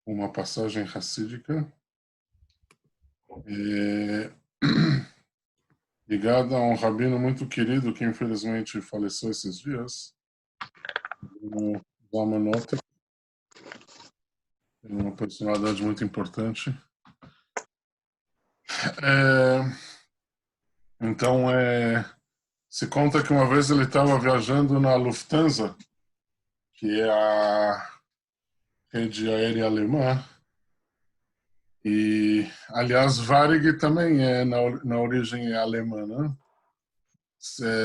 uma passagem racídica é, ligada a um rabino muito querido que infelizmente faleceu esses dias, o Zalman Notek, uma personalidade muito importante. É, então, se conta que uma vez ele estava viajando na Lufthansa, que é a rede aérea alemã, e, aliás, Varig também na origem é alemã, né?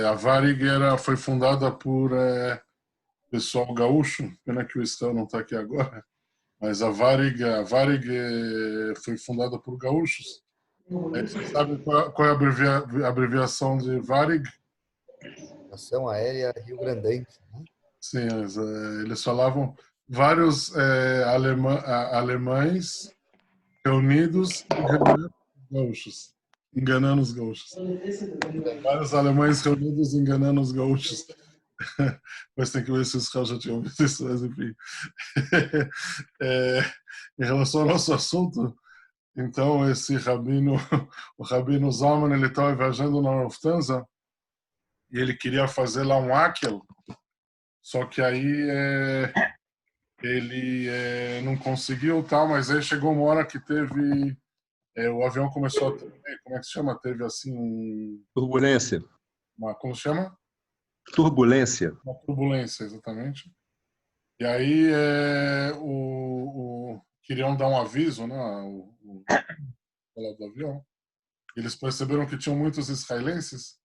A Varig foi fundada por pessoal gaúcho, pena que o Estão não está aqui agora, mas a Varig foi fundada por gaúchos. Você sabe qual é a abreviação de Varig? Ação Aérea Rio Grandense, né? Sim, eles falavam vários alemães reunidos enganando os gaúchos. Enganando os gaúchos. Vários alemães reunidos enganando os gaúchos. Mas tem que ver se os caras já tinham visto isso, mas enfim. É, em relação ao nosso assunto, então esse rabino, o rabino Zalman, ele estava viajando na Lufthansa e ele queria fazer lá um Akel, só que aí ele não conseguiu tal, mas aí chegou uma hora que teve o avião começou a tremer, como é que se chama? Teve assim Turbulência. como se chama? Turbulência. Uma turbulência, exatamente. E aí queriam dar um aviso, né? Do avião. Eles perceberam que tinham muitos israelenses.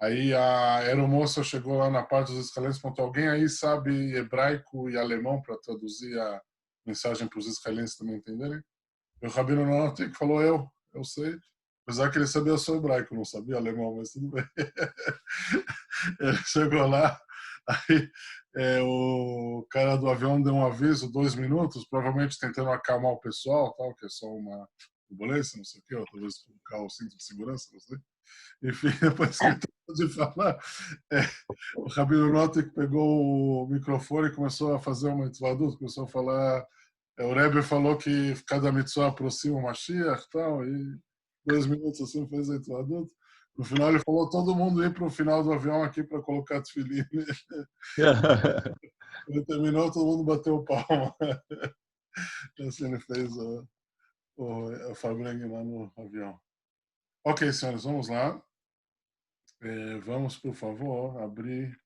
Aí a aeromoça chegou lá na parte dos israelenses e perguntou: alguém aí sabe hebraico e alemão para traduzir a mensagem para os israelenses também entenderem? E o Rabino Notek falou: eu sei. Apesar que ele sabia só hebraico, não sabia alemão, mas tudo bem. Ele chegou lá, aí o cara do avião deu um aviso, 2 minutos, provavelmente tentando acalmar o pessoal, tal, que é só uma turbulência, não sei o quê, ou talvez colocar o cinto de segurança, não sei. Enfim, depois que ele terminou de falar, é, o Rabino Notek pegou o microfone e começou a fazer uma introdução, começou a falar. O Rebbe falou que cada mitzvah aproxima o Mashiach, tal, e 2 minutos assim fez a introdução. No final ele falou todo mundo ir para o final do avião aqui para colocar tefilim. Ele terminou, todo mundo bateu palma. Assim ele fez a Fabrengue lá no avião. Ok, senhores, vamos lá. Vamos, por favor, abrir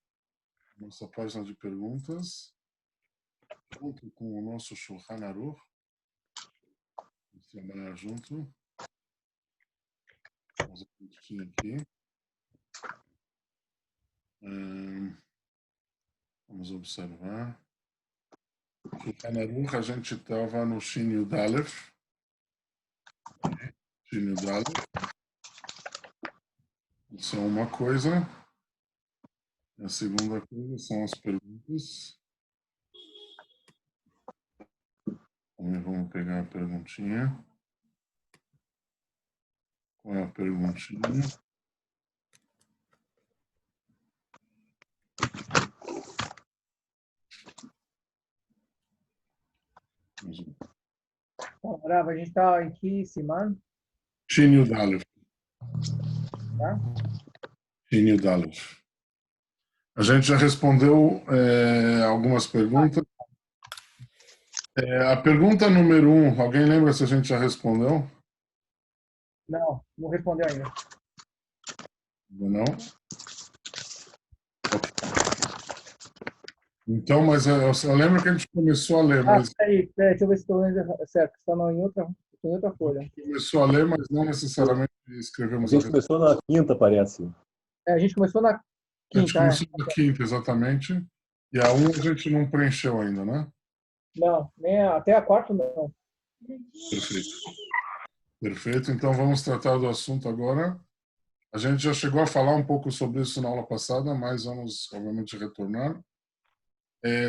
nossa página de perguntas junto com o nosso Shulchan Aruch. Vamos trabalhar junto. Vamos aqui. Vamos observar. Shulchan Aruch, a gente estava no Shin Yud Aleph. Shin Yud Aleph. Isso é uma coisa. A segunda coisa são as perguntas. Vamos pegar a perguntinha. Qual é a perguntinha? Bom, Rav, a gente está em que semana? Shin Yud Aleph. Tá? Shin Yud Aleph. A gente já respondeu algumas perguntas. A pergunta número 1, alguém lembra se a gente já respondeu? Não, não respondeu ainda. Não? Ok. Então, mas eu lembro que a gente começou a ler, mas Peraí, deixa eu ver se estou lendo certo. Está em outra folha. começou a ler, mas não necessariamente A escrevemos a gente resposta. começou na quinta, parece. A gente começou na A gente quinta, começou na quinta, exatamente. E a 1 a gente não preencheu ainda, né? Não, até a quarta não. Perfeito. Perfeito. Então vamos tratar do assunto agora. A gente já chegou a falar um pouco sobre isso na aula passada, mas vamos, obviamente, retornar.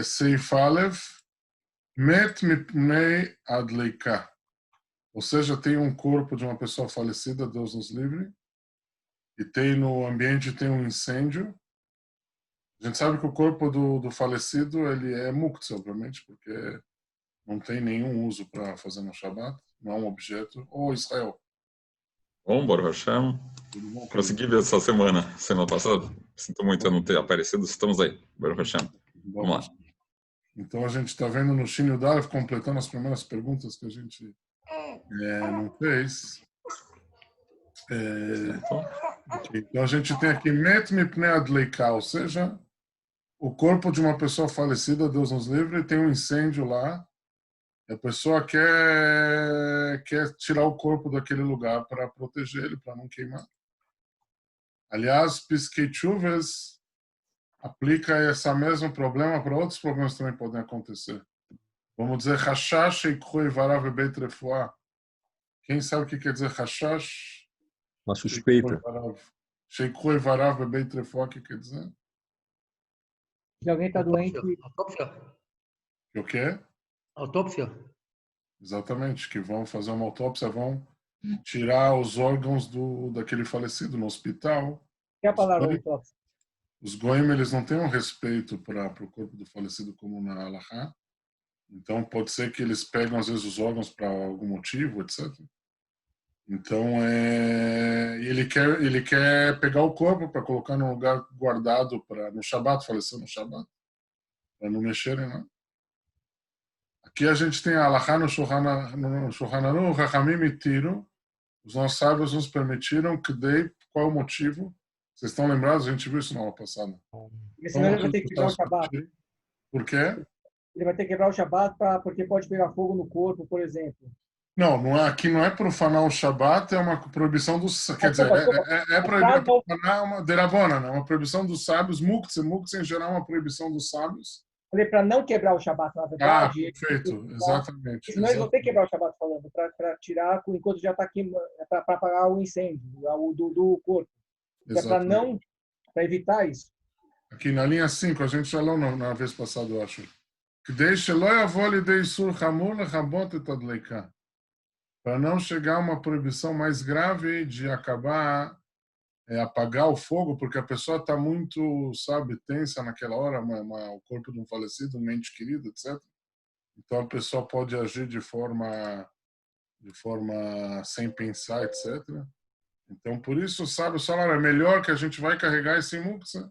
Seif Aleph, Met Mipnei Adleika. Ou seja, tem um corpo de uma pessoa falecida, Deus nos livre, e tem no ambiente tem um incêndio. A gente sabe que o corpo do falecido ele é muktzah, obviamente, porque Não tem nenhum uso para fazer no Shabat, não é um objeto. Ô, Israel, Bom, Baruch Hashem. tudo bom? Consegui ver essa semana passada. Sinto muito eu não ter aparecido. Estamos aí, Baruch Hashem. Vamos lá. Então a gente está vendo no Shin Yudalev, completando as primeiras perguntas que a gente não fez. Então a gente tem aqui Met Mipnei Adleika, ou seja, o corpo de uma pessoa falecida, Deus nos livre, tem um incêndio lá. A pessoa quer tirar o corpo daquele lugar para proteger ele, para não queimar. Aliás, Piskei Chuvas aplica esse mesmo problema para outros problemas que também podem acontecer. Vamos dizer, Hashash Sheikhu Ivarav Beit Refuah. Quem sabe o que quer dizer Hashash? Uma suspeita. Sheikhu Ivarav Beit Refuah, o que quer dizer? Se alguém está doente, Autópsia. O quê? Autópsia. Exatamente, que vão fazer uma autópsia, vão tirar os órgãos daquele falecido no hospital. que é a palavra autópsia? Os goim, eles não têm um respeito para o corpo do falecido como na Halachá. Então, pode ser que eles pegam, às vezes, os órgãos para algum motivo, etc. Então, ele quer pegar o corpo para colocar num lugar guardado no Shabat, faleceu no Shabat, para não mexerem, né? Aqui a gente tem a Halachá no Shulchan Aruch, Chachamim e Tiro. Os nossos sábios nos permitiram que qual é o motivo? Vocês estão lembrados? A gente viu isso na aula passada. Porque senão ele vai ter que quebrar o Shabat. Por quê? Ele vai ter que quebrar o Shabat porque pode pegar fogo no corpo, por exemplo. Não, aqui não é profanar o Shabat, é uma proibição dos... Quer dizer, é profanar uma derabona, né? Uma proibição dos sábios. Muktzeh em geral é uma proibição dos sábios. Falei para não quebrar o Shabat, na verdade. Perfeito, exatamente. Senão eles vão ter que quebrar o Shabat falando, para tirar enquanto já está aqui, para apagar o incêndio do corpo. É para evitar isso. Aqui na linha 5, a gente já leu na vez passada, eu acho. Para não chegar a uma proibição mais grave de apagar o fogo, porque a pessoa está muito, tensa naquela hora, o corpo de um falecido, um ente querido, etc. Então a pessoa pode agir de forma sem pensar, etc. Então por isso, o salário é melhor que a gente vai carregar esse muktzeh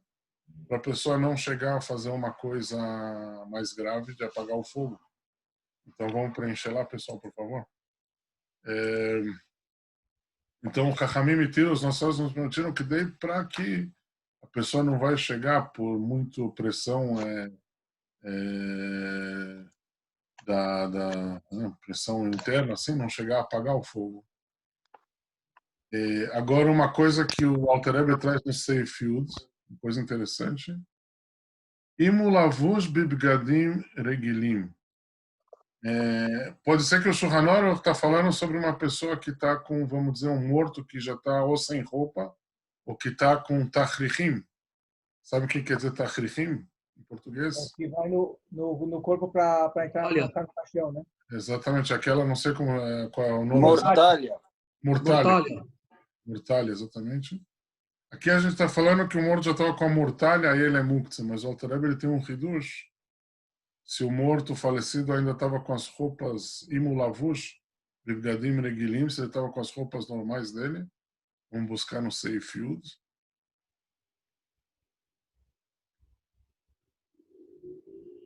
para a pessoa não chegar a fazer uma coisa mais grave de apagar o fogo. Então vamos preencher lá, pessoal, por favor. Então, o Chachamim e Tiro, os nossos nos permitiram que dê para que a pessoa não vai chegar por muito pressão da pressão interna, assim, não chegar a apagar o fogo. Agora, uma coisa que o Alter Rebbe traz no Seifield, uma coisa interessante. Imulavush bibgadim regilim. Pode ser que o Shulchan Aruch está falando sobre uma pessoa que está com, vamos dizer, um morto que já está ou sem roupa, ou que está com tachrichim. Sabe o que quer dizer tachrichim em português? Que vai no corpo para entrar no caixão, né? Exatamente, aquela, não sei qual é o nome. Mortalha, exatamente. Aqui a gente está falando que o morto já estava com a mortalha, aí ele é muktzeh, mas o Alter Rebbe tem um hidush. Se o morto falecido ainda estava com as roupas imulavush, bibgadim regilim, se ele estava com as roupas normais dele, vamos buscar no Seifield.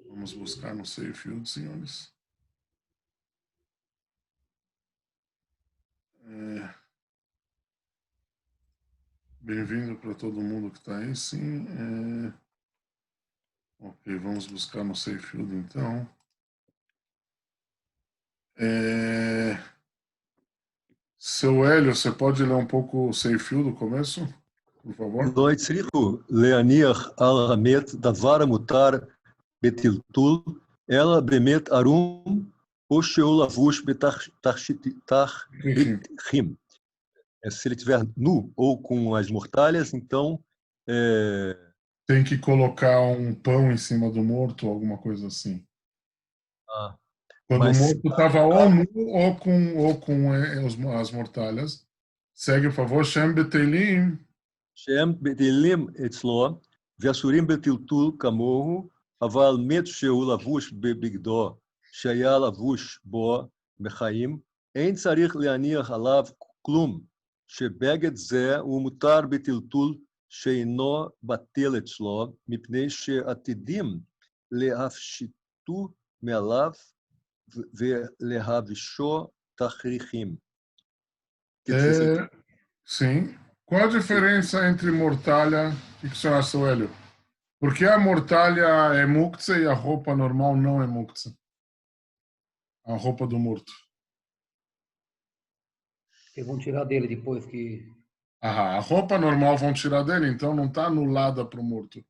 Vamos buscar no Seifield, senhores. Bem-vindo para todo mundo que está aí, sim. Ok, vamos buscar no Seifield, então. Seu Hélio, você pode ler um pouco o Seifield do começo, por favor? לא הצליחו להניח על המת דבר המותר בטלטול, אלא באמת ערום או שהוא לבוש בתכשיטים. Se ele estiver nu ou com as mortalhas, então... Tem que colocar um pão em cima do morto, alguma coisa assim. Quando o morto estava ou nu ou com as mortalhas. Segue, por favor. Shem betelim. שהם בטלים אצלו, ואסורים בטלטול כמוהו, אבל מת שהוא לבוש בבגדו שהיה לבוש בו בחיים, אין צריך להניח עליו כלום, שבגד זה הוא מותר בטלטול שאינו בטל אצלו, מפני שעתידים להפשיטו מעליו ולהבישו תכריכים. Sim. Qual a diferença entre mortalha e que o senhor acha, Hélio? Por que a mortalha é muktzah e a roupa normal não é muktzah? A roupa do morto. Que vão tirar dele depois que... Ah, a roupa normal vão tirar dele, então não está anulada para o morto.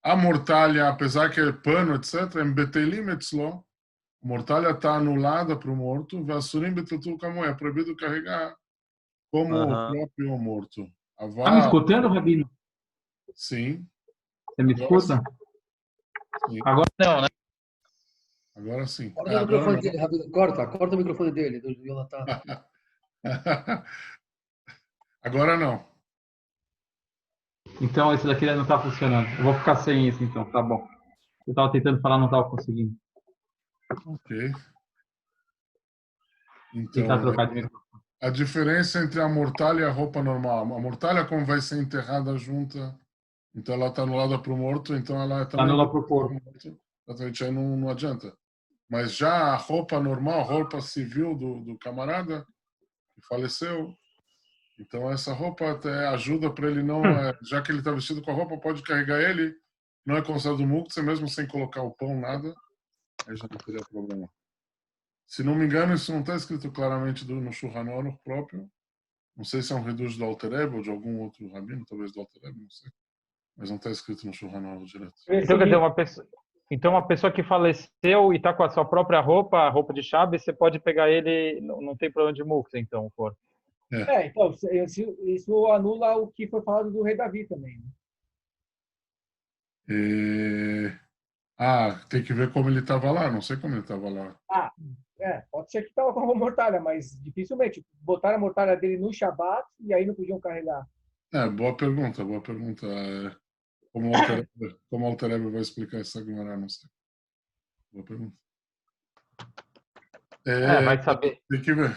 A mortalha, apesar que é pano, etc., em betelim etzlo, a mortalha está anulada para o morto, vasurim betetul kamu, é proibido carregar como o próprio morto. Tá me escutando, Rabino? Sim. Você me escuta? Sim. Agora não, né? Agora sim. Corta o microfone dele, Rabino. Corta o microfone dele, do Jonathan. Agora não. Então esse daqui não tá funcionando. Eu vou ficar sem isso então, tá bom. Eu tava tentando falar, não tava conseguindo. Ok. Tentar Então, trocar de microfone. a diferença entre a mortalha e a roupa normal. A mortalha, como vai ser enterrada junta, então ela está anulada para o morto, então ela também Anula pro corpo. Exatamente, aí não adianta. Mas já a roupa normal, a roupa civil do camarada que faleceu, então essa roupa até ajuda para ele não, já que ele está vestido com a roupa, pode carregar ele, não é considerado muktzah, mesmo sem colocar o pão, nada, aí já não teria problema. Se não me engano, isso não está escrito claramente no Shulchan Aruch próprio. Não sei se é um reduz do Alter Rebbe ou de algum outro rabino, talvez do Alter Rebbe, não sei. Mas não está escrito no Shulchan Aruch direto. Então, quer dizer, uma pessoa que faleceu e está com a sua própria roupa, a roupa de Shabbos, você pode pegar ele, não tem problema de muktzah, então, o corpo. Então, isso anula o que foi falado do rei Davi também. Né? Tem que ver como ele estava lá, não sei como ele estava lá. Pode ser que estava com a mortalha, mas dificilmente. Botaram a mortalha dele no Shabat e aí não podiam carregar. Boa pergunta, boa pergunta. Como o Alter Rebbe vai explicar essa Gemara, não sei. Boa pergunta. Vai saber. Tem que ver.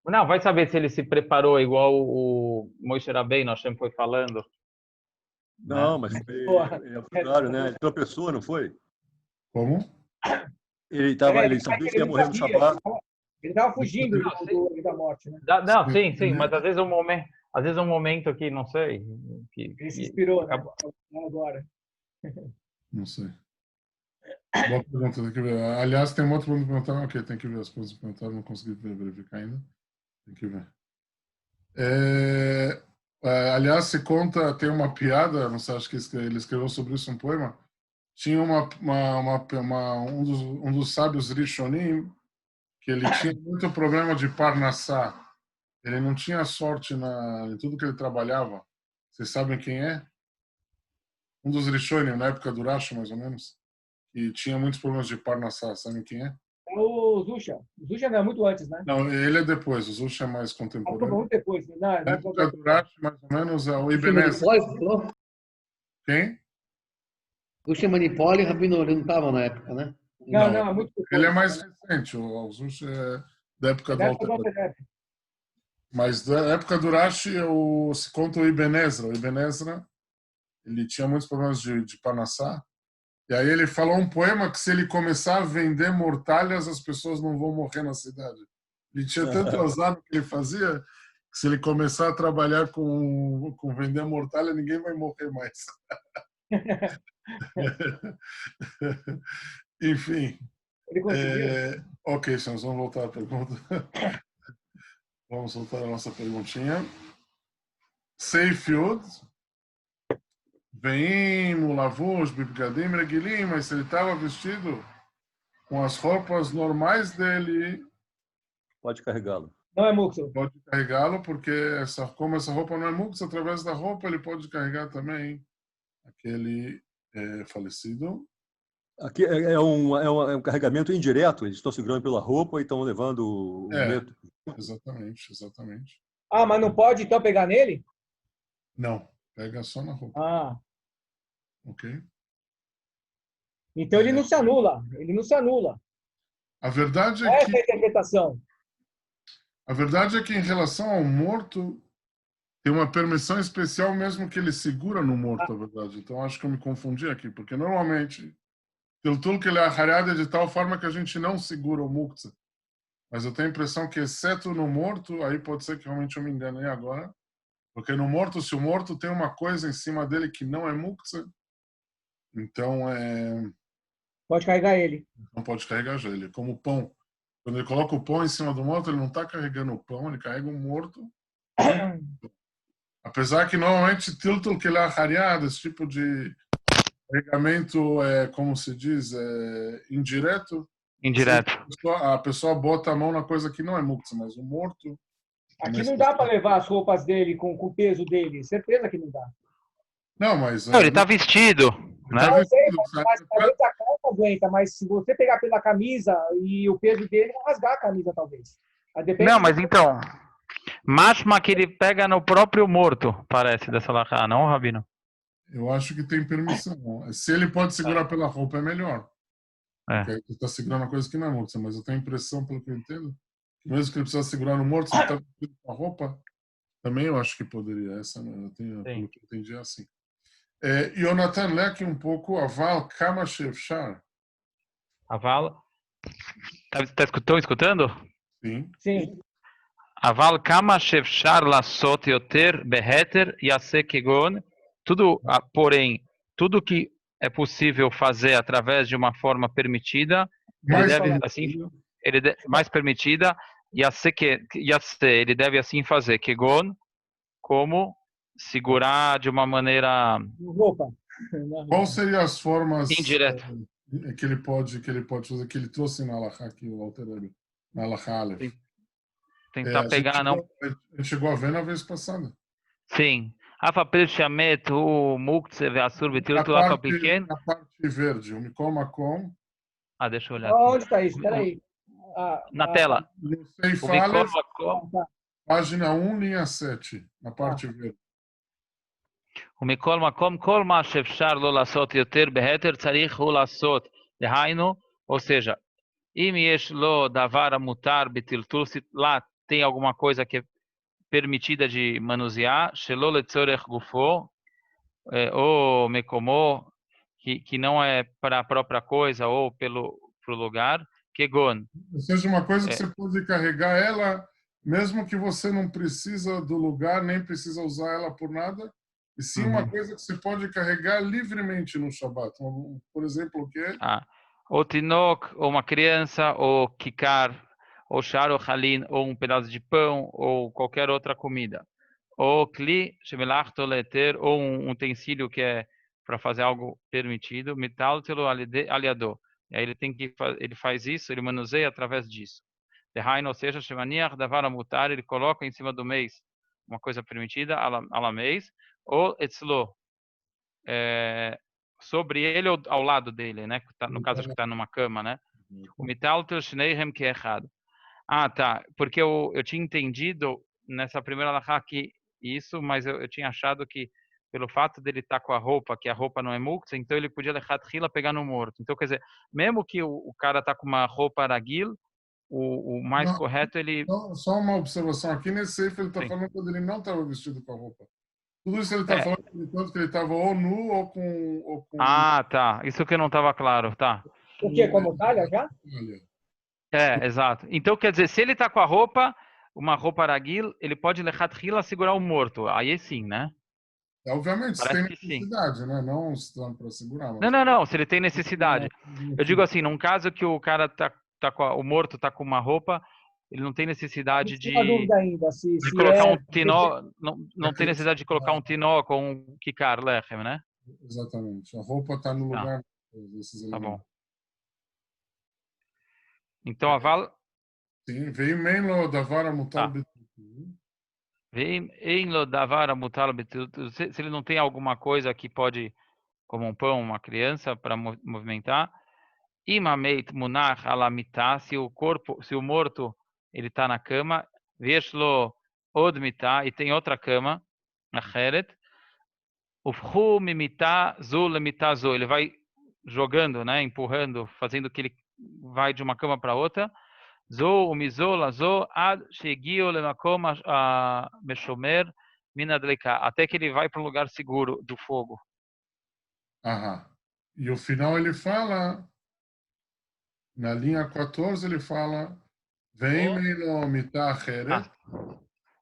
Não, vai saber se ele se preparou igual o Moshe Rabbeinu, nós sempre foi falando. Não, mas é o contrário, né? Ele tropeçou, não foi? Como? Ele sabia que ia morrer no Shabat. Ele estava fugindo da morte, né? Não, sim, mas às vezes um momento que, não sei... Ele se inspirou, né? Agora. Não sei. Boa pergunta, tem que ver. Aliás, tem uma outra pergunta que perguntaram. Ok, tem que ver as coisas que perguntaram, não consegui verificar ainda. Tem que ver. Aliás, se conta, tem uma piada, não sei, acho que ele escreveu sobre isso um poema. Tinha um dos sábios Rishonim que ele tinha muito problema de parnassá. Ele não tinha sorte em tudo que ele trabalhava. Vocês sabem quem é? Um dos Rishonim, na época do Rashi, mais ou menos, e tinha muitos problemas de parnassá. Sabem quem é? É o Zusha. O Zusha não é muito antes, né? Não, ele é depois. O Zusha é mais contemporâneo. Muito depois. Na época do Rashi, mais ou menos, é o Ibenez. Quem? O Shemanipoli e Rabino, ele não estavam na época, né? Não, é muito depois. Ele é mais recente. O Zusha é da época do Alter Rebbe. Mas da época do Rashi, se conta o Ibn Ezra. O Ibn Ezra, ele tinha muitos problemas de parnassá. E aí ele falou um poema que se ele começar a vender mortalhas, as pessoas não vão morrer na cidade. Ele tinha tanto azar no que ele fazia, que se ele começar a trabalhar com vender mortalha, ninguém vai morrer mais. Enfim. Ok, senhores, vamos voltar à pergunta. Vamos voltar à nossa perguntinha. Seifiud. Veim, lavuz, bibgadim, reguilim, mas se ele estava vestido com as roupas normais dele, pode carregá-lo. Não é muktzah. Pode carregá-lo, porque como essa roupa não é muktzah, através da roupa ele pode carregar também aquele falecido. Aqui é um carregamento indireto, eles estão segurando pela roupa e estão levando o medo. Exatamente. Mas não pode então pegar nele? Não, pega só na roupa. Ok. Então ele não se anula. A verdade é Essa é que a interpretação. em relação ao morto tem uma permissão especial mesmo que ele segura no morto, a verdade. Então acho que eu me confundi aqui, porque normalmente Tiltul que ele é arrariado de tal forma que a gente não segura o muktzah. Mas eu tenho a impressão que, exceto no morto, aí pode ser que realmente eu me enganei agora, porque no morto, se o morto tem uma coisa em cima dele que não é muktzah, então Pode carregar ele. não pode carregar já ele, como o pão. Quando ele coloca o pão em cima do morto, ele não está carregando o pão, ele carrega o morto. Apesar que normalmente tiltul que ele é arrariado, esse tipo de carregamento como se diz, indireto. Indireto. A pessoa bota a mão na coisa que não é muktzah, mas o morto. Aqui não dá para levar as roupas dele com o peso dele. Certeza que não dá. Não, mas. Não, ele está vestido, né? Tá vestido, Mas talvez a calça aguenta, mas se você pegar pela camisa e o peso dele, vai rasgar a camisa, talvez. Depende Não, mas então, máxima que ele pega no próprio morto, parece, dessa lahá, não, Rabino? Eu acho que tem permissão. Se ele pode segurar pela roupa, é melhor. Porque aí você está segurando uma coisa que não é muktzah, mas eu tenho a impressão, pelo que eu entendo, que mesmo que ele precisa segurar no morto, se ele está vestido com a roupa, também eu acho que poderia. Pelo que eu entendi, é assim. Yonatan, lê aqui um pouco Aval Kama Shefshar. Aval. Estão escutando? Sim. Sim. Aval Kama Shefshar Lasot Yoter Beheter Yaseh Kegon. Tudo, porém, tudo que é possível fazer através de uma forma permitida, mais permitida, ele deve assim fazer. Kegon, como segurar de uma maneira roupa. Qual seriam as formas indireta que ele pode fazer, que ele trouxe na Alahá aqui, o Alter Rebbe, na Alahá Aleph? Tentar pegar, a gente chegou a ver na vez passada. Sim. Afapel Shamet, o Muktzeh, Ve'asur, Betiltul, Afa pequeno. Na parte verde, o Mikol Makom. Deixa eu olhar. Onde está isso? Espera aí. Na tela. No Seif Aleph, página 1, linha 7, na parte verde. ומכל מקום, כל מה שאפשר לא לעשות יותר בהתר, צריך הוא לעשות. דהיינו, ou seja, אם יש לו דבר המותר בטלטול, lá tem alguma coisa que é permitida de manusear, שלא לצורך גופו, ou מקומו, que não é para a própria coisa ou pro lugar, kegon. Ou seja, uma coisa que você pode carregar ela, mesmo que você não precisa do lugar, nem precisa usar ela por nada, e sim uma coisa que você pode carregar livremente no Shabbat. Por exemplo, o quê? Ou tinok, ou uma criança, ou kikar, ou shar, ou halin, ou um pedaço de pão, ou qualquer outra comida. Ou kli, shemelach toleter, ou um utensílio que é para fazer algo permitido, mital telo aliado. E aí ele faz isso, ele manuseia através disso. Dehain, ou seja, shemaniach davar amutar, ele coloca em cima do mês uma coisa permitida, ala mês, ou etzlo, sobre ele ou ao lado dele, né? No caso que está numa cama, né? O mital tel shneihem que é errado. Tá, porque eu tinha entendido nessa primeira lahá que isso, mas eu tinha achado que pelo fato dele estar com a roupa, que a roupa não é muktzah, então ele podia lechatchila pegar no morto. Então, quer dizer, mesmo que o cara está com uma roupa ragil, o mais correto ele... Só uma observação, aqui nesse sefer ele está falando quando ele não estava vestido com a roupa. Tudo isso ele está falando enquanto que ele estava ou nu ou com... tá, isso que não estava claro, tá. O que, como talha já? Exato. Então, quer dizer, se ele está com a roupa, uma roupa ragil, ele pode lechatchila segurar o morto. Aí sim, né? Obviamente, se tem necessidade, né? Não para segurar. Mas... Não, se ele tem necessidade. Eu digo assim, num caso que o cara o morto tá com uma roupa, ele não tem necessidade de ainda, se colocar um tinó, não tem necessidade de colocar um tinó com um kikar lechem, né? Exatamente. A roupa está no lugar desses elementos. Tá bom. Então, aval... Sim, veio menlo davar mutar se ele não tem alguma coisa que pode, como um pão, uma criança, para movimentar, imameit munach alamita, se o morto ele está na cama, veshlo odmita, e tem outra cama, acheret, ufchu mimita zu lemita zu, ele vai jogando, né, empurrando, fazendo que ele vai de uma cama para outra. Zo umizo lazo ad shegiu lemakom meshomer min adlika, até que ele vai para um lugar seguro do fogo. Aham. E o final ele fala, na linha 14, ele fala, vem no mitah acheret.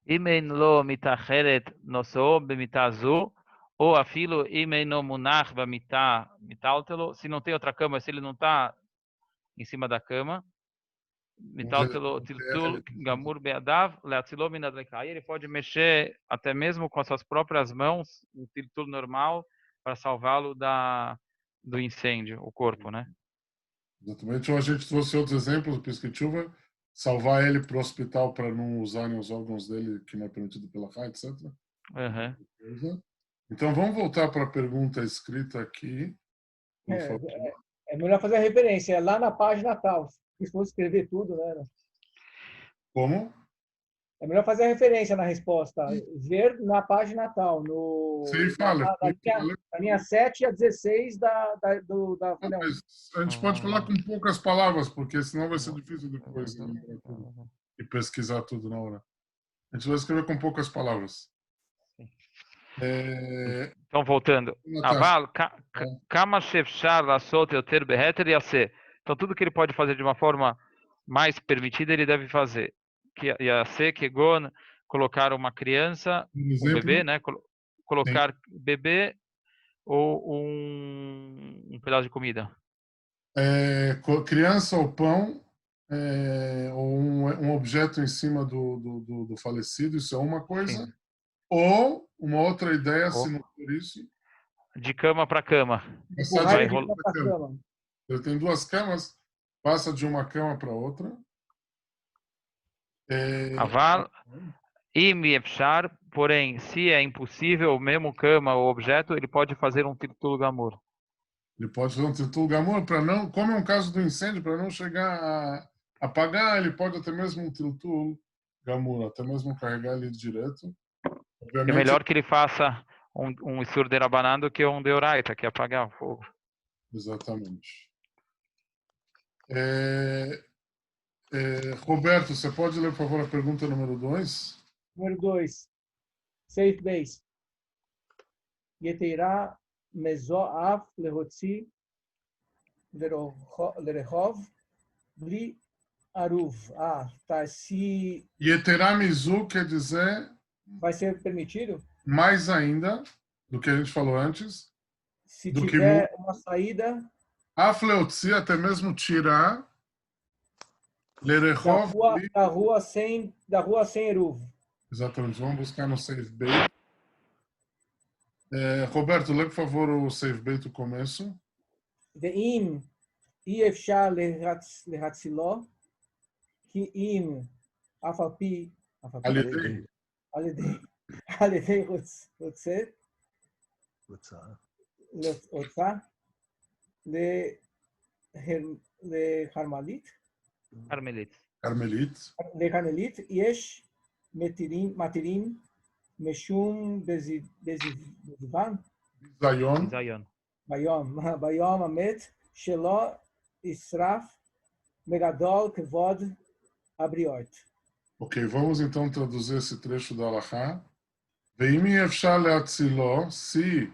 אם אין לו מיטה אחרת נושאו במיטה זו, ou afilo אם אינו מונח במיטה מיטלטלו, se não tem outra cama, se ele não está em cima da cama, מיטלטלו טלטול גמור בידיו, להצילו מן הדלקה. Aí ele pode mexer até mesmo com as suas próprias mãos, um tiltul normal, para salvá-lo do incêndio, o corpo, né? Exatamente. Ou a gente trouxe outros exemplos do Pesquituva, salvar ele para o hospital para não usarem os órgãos dele, que não é permitido pela RAI, etc. Então, vamos voltar para a pergunta escrita aqui. É melhor fazer a referência, é lá na página tal. Se fosse escrever tudo, né? Como? É melhor fazer a referência na resposta. Ver na página tal, Sim, fala. Na linha 7 a 16 da a gente pode falar com poucas palavras, porque senão vai ser difícil depois e pesquisar tudo na hora. A gente vai escrever com poucas palavras. Então, voltando. Aval, kama shefshar lasot yoter beheter yaseh. Então, tudo que ele pode fazer de uma forma mais permitida, ele deve fazer. Que yaseh, kegon, colocar uma criança, um bebê, né? Colocar bebê ou um pedaço de comida. Criança ou pão, ou um objeto em cima do falecido, isso é uma coisa. Sim. Ou uma outra ideia, se não for isso. De cama para cama. Ele tem duas camas, passa de uma cama para outra. Aval, im efshar, porém, se é impossível, mesmo cama ou objeto, ele pode fazer um tiltul gamur. Ele pode fazer um tiltul gamur para não, como é um caso do incêndio, para não chegar a apagar, ele pode até mesmo um tiltul gamur, até mesmo carregar ele direto. Obviamente, é melhor que ele faça um Isur de Rabanan do que um Deoraita, que é apagar o fogo. Exatamente. Roberto, você pode ler, por favor, a pergunta número 2? Número 2. Safe base. Yeteira mezoav lehotzi lerehov bli aruv. Tá. Se Yeteira mizu quer dizer... Vai ser permitido? Mais ainda do que a gente falou antes. Se tiver uma saída... Afleotzi, até mesmo tirar... Lerehov... Da rua sem eruv. Exatamente. Vamos buscar no Safe Bait. Roberto, lê, por favor, o Safe Bait do começo. Ve'im efshar lehatzilo ki im afalpi על ידי רוצה לכרמלית יש מתירים משום בזיוון ביום המת שלא ישרף מגדול כבוד הבריות. Ok, vamos então traduzir esse trecho da Alahá. Ve'im efshar leatzilo, se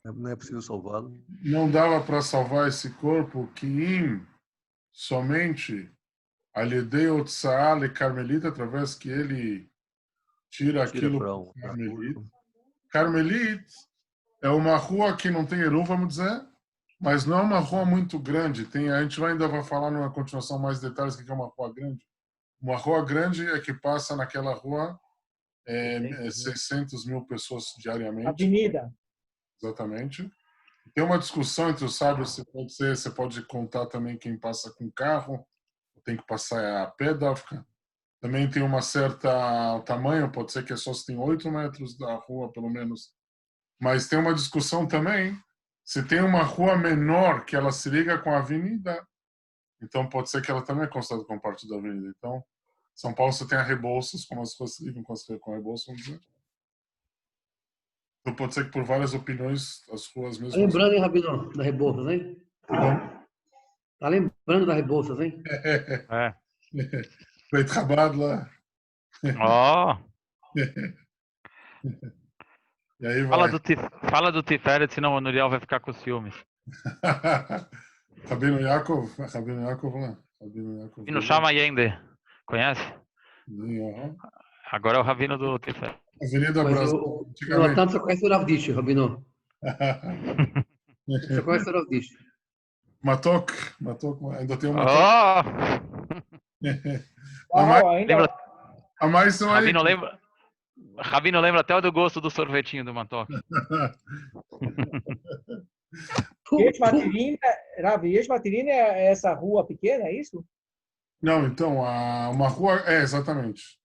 não é possível salvá-lo, não dava para salvar esse corpo, que somente alidei otsa'a le carmelita, através que ele tira aquilo para Carmelita. Carmelita é uma rua que não tem eruv, vamos dizer, mas não é uma rua muito grande. A gente ainda vai falar numa continuação mais detalhes do que é uma rua grande. Uma rua grande é que passa naquela rua 600 mil pessoas diariamente. Avenida. Exatamente. Tem uma discussão entre os sábios, você pode contar também quem passa com carro, tem que passar a pé, também tem uma certa tamanho, pode ser que só se tem 8 metros da rua, pelo menos. Mas tem uma discussão também, se tem uma rua menor que ela se liga com a avenida, então pode ser que ela também é considerada como parte da avenida. Então, São Paulo você tem a Rebouças, como as ruas se ligam com a Rebouças, vamos dizer. Então pode ser que por várias opiniões as ruas mesmo... Lembrando, hein, Rabino, da Rebouças, hein? Tá lembrando das Rebouças, hein? É. Foi trabalhado lá. Ó, E aí vai. fala do Tiferet, senão o Nuriel vai ficar com ciúmes. Rabino Yaakov lá. Rabino Yaakov. E no Shama Allende, conhece? Aham. Agora é o Rabino do Tiferet. Avenida Mas Brasil, o antigamente. Natan só conhece o Rav Dish, Rabino. Só conhece o Rav Dish. Matok, ainda tem uma. Ó, lembra, A mais são aí. Rabino lembra até do gosto do sorvetinho do Matok. Yesh Matirin é essa rua pequena, é isso? Não, então, uma rua. É, exatamente.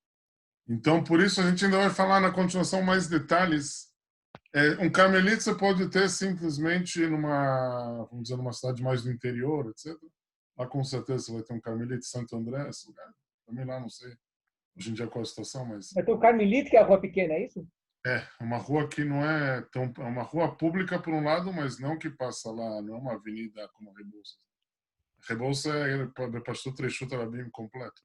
Então, por isso, a gente ainda vai falar na continuação mais detalhes. Um carmelita você pode ter simplesmente vamos dizer, numa cidade mais do interior, etc. Lá, com certeza, você vai ter um carmelita, Santo André, esse lugar. Também lá, não sei hoje em dia qual a situação, mas... Vai ter o Carmelite, que é a rua pequena, é isso? É uma rua que não é tão... É uma rua pública, por um lado, mas não que passa lá, não é uma avenida como a Rebouças. A Rebouças é pastor Trechut Arabim completo.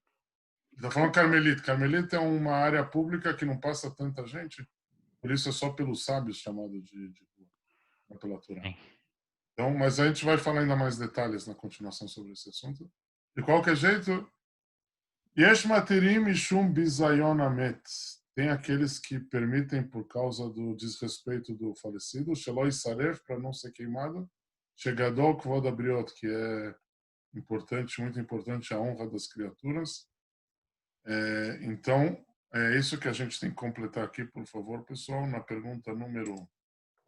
Está falando Carmelita. Carmelita é uma área pública que não passa tanta gente, por isso é só pelos sábios chamado de rua, não pela Torá. Então, mas a gente vai falar ainda mais detalhes na continuação sobre esse assunto. De qualquer jeito, Yesh Matirim Mishum Bizayon Amet. Tem aqueles que permitem por causa do desrespeito do falecido, Sheloi Saref, para não ser queimado, Shegadol Kvod Abriot, que é importante, muito importante, a honra das criaturas. Então, é isso que a gente tem que completar aqui, por favor, pessoal, na pergunta número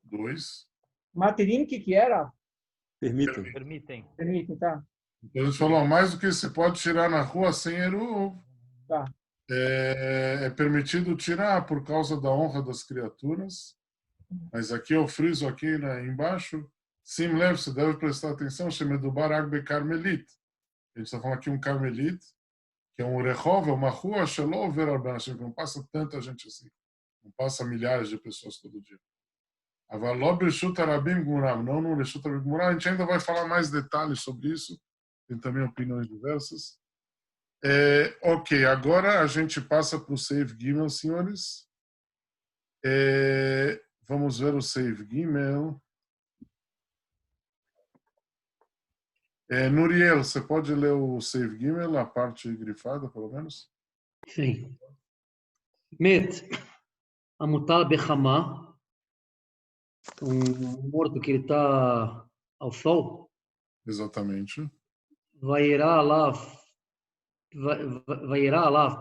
2. Matirim, o que era? Permitem. Permitem, tá. Então, a gente falou, mais do que se pode tirar na rua sem eruv, Tá. É permitido tirar por causa da honra das criaturas. Mas aqui eu friso aqui, né, embaixo, Sim Lev, você deve prestar atenção, Shemedubar Agbe Carmelit. A gente está falando aqui um Carmelit, que é um rehov, uma rua, Shelov Ver Arbanashim, que não passa tanta gente assim. Não passa milhares de pessoas todo dia. Avaló Bereshut Arabim Gmuram, não no Bereshut Arabim Gmuram. A gente ainda vai falar mais detalhes sobre isso. Tem também opiniões diversas. Ok, agora a gente passa para o Save Gimel, senhores. Vamos ver o Save Gimel. Nuriel, você pode ler o Save Gimel, a parte grifada, pelo menos? Sim. Met, Amutal Bechama, morto que ele está ao sol. Exatamente. Vairá lá,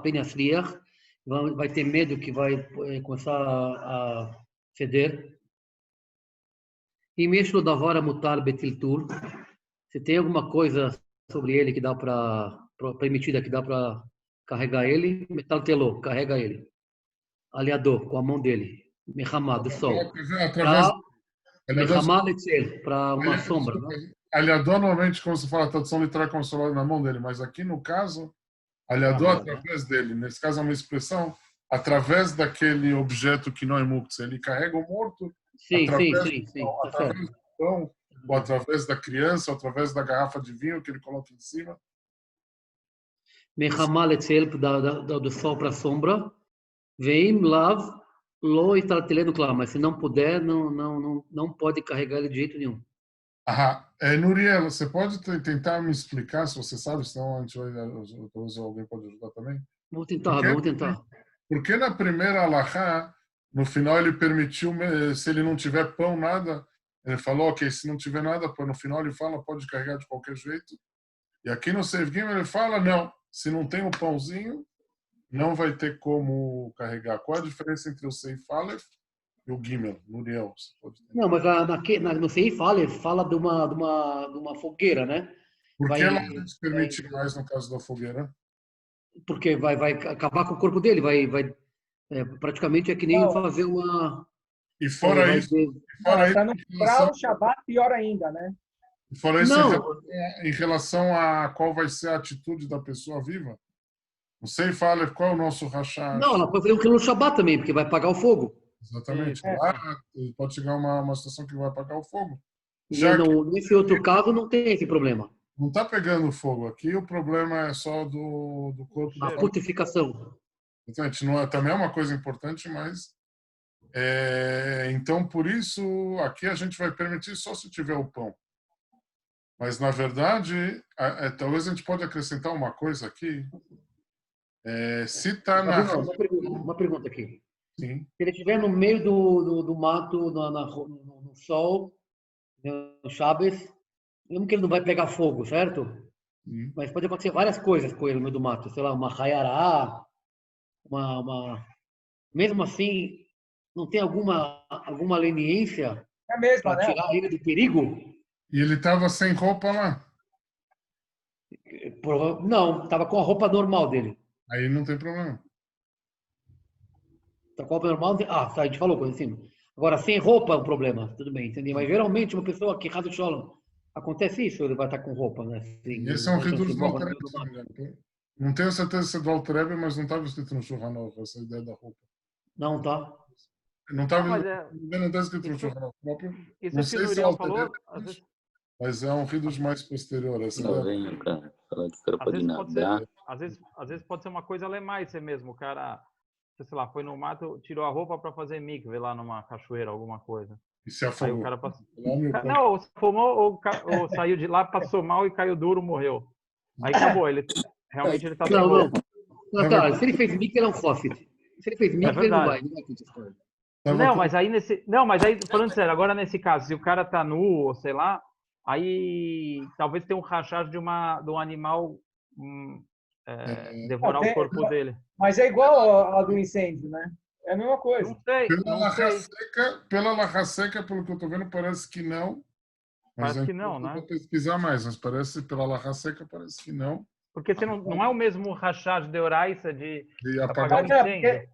Penhas Liach, vai ter medo que vai começar a feder. E mesmo da vara mutar betiltur, se tem alguma coisa sobre ele que dá para permitida que dá para carregar ele, metal telô, carrega ele. Aliador, com a mão dele, Mehamá, do sol. Mehamá letzel, para uma sombra, né? Aliador, normalmente, como você fala, a tradução literal como se na mão dele, mas aqui no caso, aliador através dele. Nesse caso é uma expressão através daquele objeto que não é muktzah. Ele carrega o morto através do pão, ou através da criança, ou através da garrafa de vinho que ele coloca em cima. Mehamá letzel, do sol para a sombra. Veim lav lo italteleno claro, mas se não puder, não pode carregar ele de jeito nenhum. Nuriel, você pode tentar me explicar, se você sabe, senão a gente vai, talvez alguém pode ajudar também. Vamos tentar. Porque na primeira alahá, no final ele permitiu, se ele não tiver pão, nada, ele falou, ok, se não tiver nada, no final ele fala, pode carregar de qualquer jeito. E aqui no Save Gimel ele fala, não, se não tem o pãozinho, não vai ter como carregar. Qual a diferença entre o Seif Aleph e o Gimel, Nuriel? Não, mas no Seif Aleph fala de uma fogueira, né? Por que ela não te permite mais no caso da fogueira? Porque vai acabar com o corpo dele, praticamente é que nem fazer uma... E fora isso... Para não quebrar o Shabbat, pior ainda, né? E fora isso, em relação a qual vai ser a atitude da pessoa viva, não sei, fala qual é o nosso rachar. Não, ela pode fazer um quilo no Shabbat também, porque vai apagar o fogo. Exatamente. Lá pode chegar uma situação que vai apagar o fogo. Nesse outro caso não tem esse problema. Não está pegando fogo aqui, o problema é só do corpo. A putrefação. Exatamente, não é, também é uma coisa importante, mas então por isso aqui a gente vai permitir só se tiver o pão. Mas na verdade, talvez a gente pode acrescentar uma coisa aqui. Se está na Uma pergunta aqui. Sim. Se ele estiver no meio do mato, no sol, no Shabbos, mesmo que ele não vai pegar fogo, certo? Sim. Mas pode acontecer várias coisas com ele no meio do mato. Sei lá, uma raiará, mesmo assim, não tem alguma leniência mesma, para né? tirar ele do perigo? E ele estava sem roupa lá. Não, estava com a roupa normal dele. Aí não tem problema. Tá com a roupa normal? A gente falou coisa assim. Agora, sem roupa é um problema, tudo bem, entendi. Mas geralmente uma pessoa que Haz Shalom, acontece isso, ele vai estar com roupa, né? Assim, Esse é um Hidush do morre Alter Rebbe, se não me engano. Não tenho certeza se é do Alter Rebbe, mas não estava escrito no Shulchan Aruch essa ideia da roupa. Não, tá? Não estava Não, mas escrito no Shulchan Aruch próprio. isso Não que o sei se é Nuriel Alter falou, Rebbe, às vezes, mas é um Hidush mais posterior. Essa Lá ideia. vem o cara falar que o cara às pode vezes pode nadar. ser, às vezes pode ser uma coisa alemã, você mesmo, o cara, sei lá, foi no mato, tirou a roupa para fazer mikve lá numa cachoeira, alguma coisa. E se Aí afogou. o cara passou. Não, Não, ou se fumou, ou saiu de lá, passou mal e caiu duro, morreu. Aí acabou, ele realmente ele tá sem Não, não. roupa. Não, cara, se ele fez mikve, ele é um chofet. Se ele fez mikve, ele não vai. verdade. Não vai com essas coisas. Não, mas aí falando sério, agora nesse caso, se o cara tá nu, ou sei lá, aí talvez tenha um rachar de um animal devorar o corpo dele. Mas é igual a do incêndio, né? É a mesma coisa. Não sei, não sei. Pela larra seca, pelo que eu estou vendo, parece que não. Mas Parece que não, eu né? vou pesquisar mais, mas pela larra seca parece que não. Porque você não é o mesmo rachar de Oraissa de E apagar apagar um incêndio.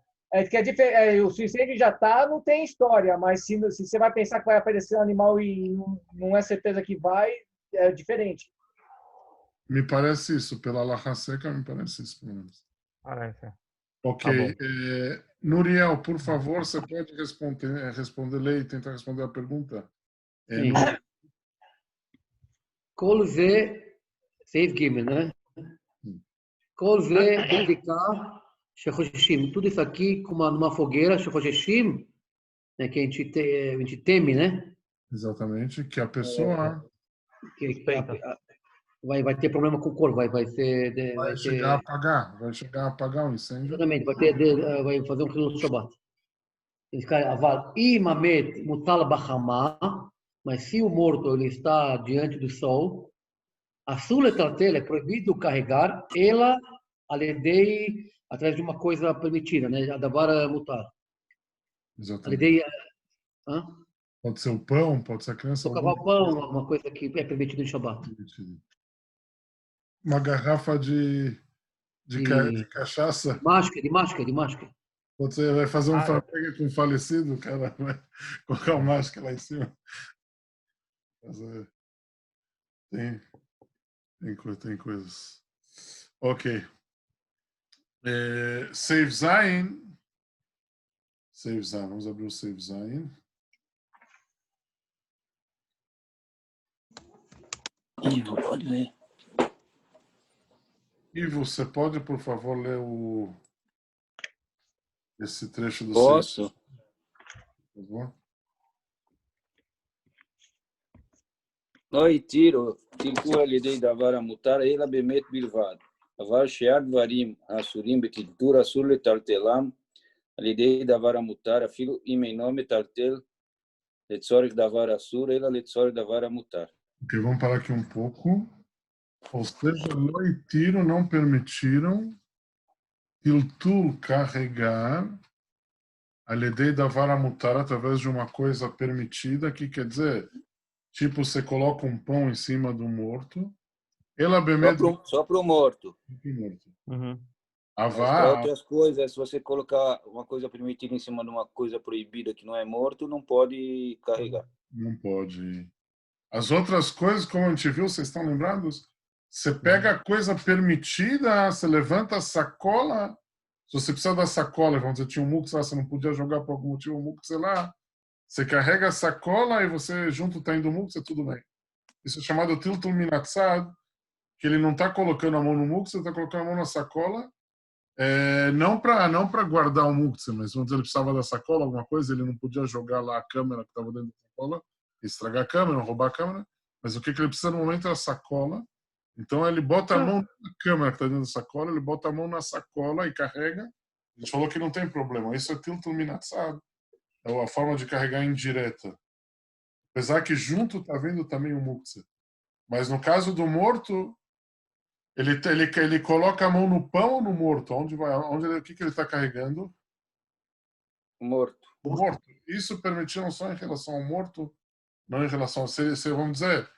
O incêndio já tá, não tem história, mas se você vai pensar que vai aparecer um animal e não é certeza que vai, é diferente. Me parece isso, pela larra seca me parece isso, pelo menos. Parece. Ok. Tá Nuriel, por favor, você pode responder e tentar responder a pergunta? Sim. Kol ze, Seif Gimel, né? Kol ze, dedicar, Shechoshim. Tudo isso aqui, como numa fogueira, Shechoshim, né, que a gente teme, né? Exatamente, que a pessoa Vai ter problema com o corpo, vai chegar a apagar o incêndio. Exatamente, vai fazer um Hilul Shabbat. Aval imamet mutal bachama, mas se o morto ele está diante do sol, a suletratel é proibido carregar ela através de uma coisa permitida, né? A davara mutar. Exatamente. Pode ser o pão, pode ser a criança. Tocar o pão, uma coisa que é permitida em Shabbat. Uma garrafa de cachaça. De máscara. Você vai fazer um frappé com um falecido, o cara vai colocar uma máscara lá em cima. Tem coisas. Ok. Save Zayin. Vamos abrir o Save Zayin. Ivo, pode ler. Ivo, você pode, por favor, ler esse trecho do Posso? Save? Por favor. Noi תלכו על ידי דבר המותר, אלא באמת בלבד. אבל שאר דברים האסורים בטלטול אסור לטלטלם על ידי דבר המותר, אפילו אם אינו מטלטל לצורך דבר אסור, אלא לצורך דבר המותר. Ok, vamos parar aqui um pouco. Ou seja, Lo e Tiro não permitiram Tiltul carregar a lei da vara mutar através de uma coisa permitida, que quer dizer, tipo, você coloca um pão em cima do morto, ela só para o morto. Uhum. Para outras coisas, se você colocar uma coisa permitida em cima de uma coisa proibida que não é morto, não pode carregar. Não pode. As outras coisas, como a gente viu, vocês estão lembrados? Você pega a coisa permitida, você levanta a sacola. Se você precisa da sacola, vamos dizer, tinha um muktzah, você não podia jogar por algum motivo um muktzah lá. Você carrega a sacola e você junto está indo o muktzah, tudo bem. Isso é chamado tiltul minatzad, que ele não está colocando a mão no muktzah, ele está colocando a mão na sacola, não para guardar o muktzah, mas quando ele precisava da sacola, alguma coisa, ele não podia jogar lá a câmera que estava dentro da sacola, estragar a câmera, roubar a câmera, mas o que ele precisa no momento é a sacola. Então ele bota a mão na câmera que está dentro da sacola, ele bota a mão na sacola e carrega. A gente falou que não tem problema, isso é tiltul minatzad, é a forma de carregar indireta. Apesar que junto está vindo também o muktzah. Mas no caso do morto, ele coloca a mão no pão ou no morto? O que ele está carregando? Morto. O morto. Isso permitiram só em relação ao morto, não em relação vamos dizer,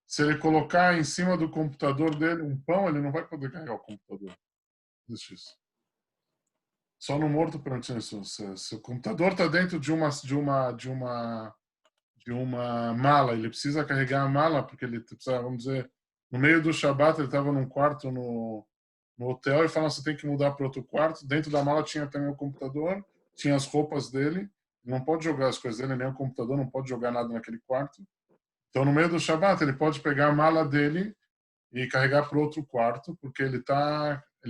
se ele colocar em cima do computador dele um pão, ele não vai poder carregar o computador. Existe isso. Só no morto permitiram isso. Se o computador está dentro de uma mala, ele precisa carregar a mala, porque ele precisa, vamos dizer, no meio do Shabat, ele estava num quarto no hotel e falou, você tem que mudar para outro quarto. Dentro da mala tinha também o computador, tinha as roupas dele, não pode jogar as coisas dele, nem o computador, não pode jogar nada naquele quarto. Então, no meio do Shabat, ele pode pegar a mala dele e carregar para outro quarto, porque ele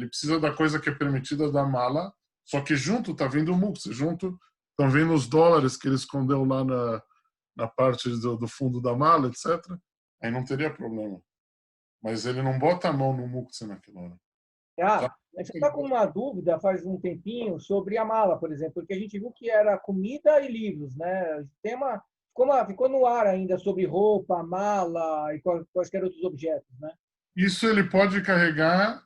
precisa da coisa que é permitida da mala, só que junto está vindo o muktzah, junto estão vindo os dólares que ele escondeu lá na parte do fundo da mala, etc. Aí não teria problema. Mas ele não bota a mão no muktzah naquela hora. A gente está com uma dúvida faz um tempinho sobre a mala, por exemplo, porque a gente viu que era comida e livros, né? O tema ficou no ar ainda sobre roupa, mala e quaisquer outros objetos, né? Isso ele pode carregar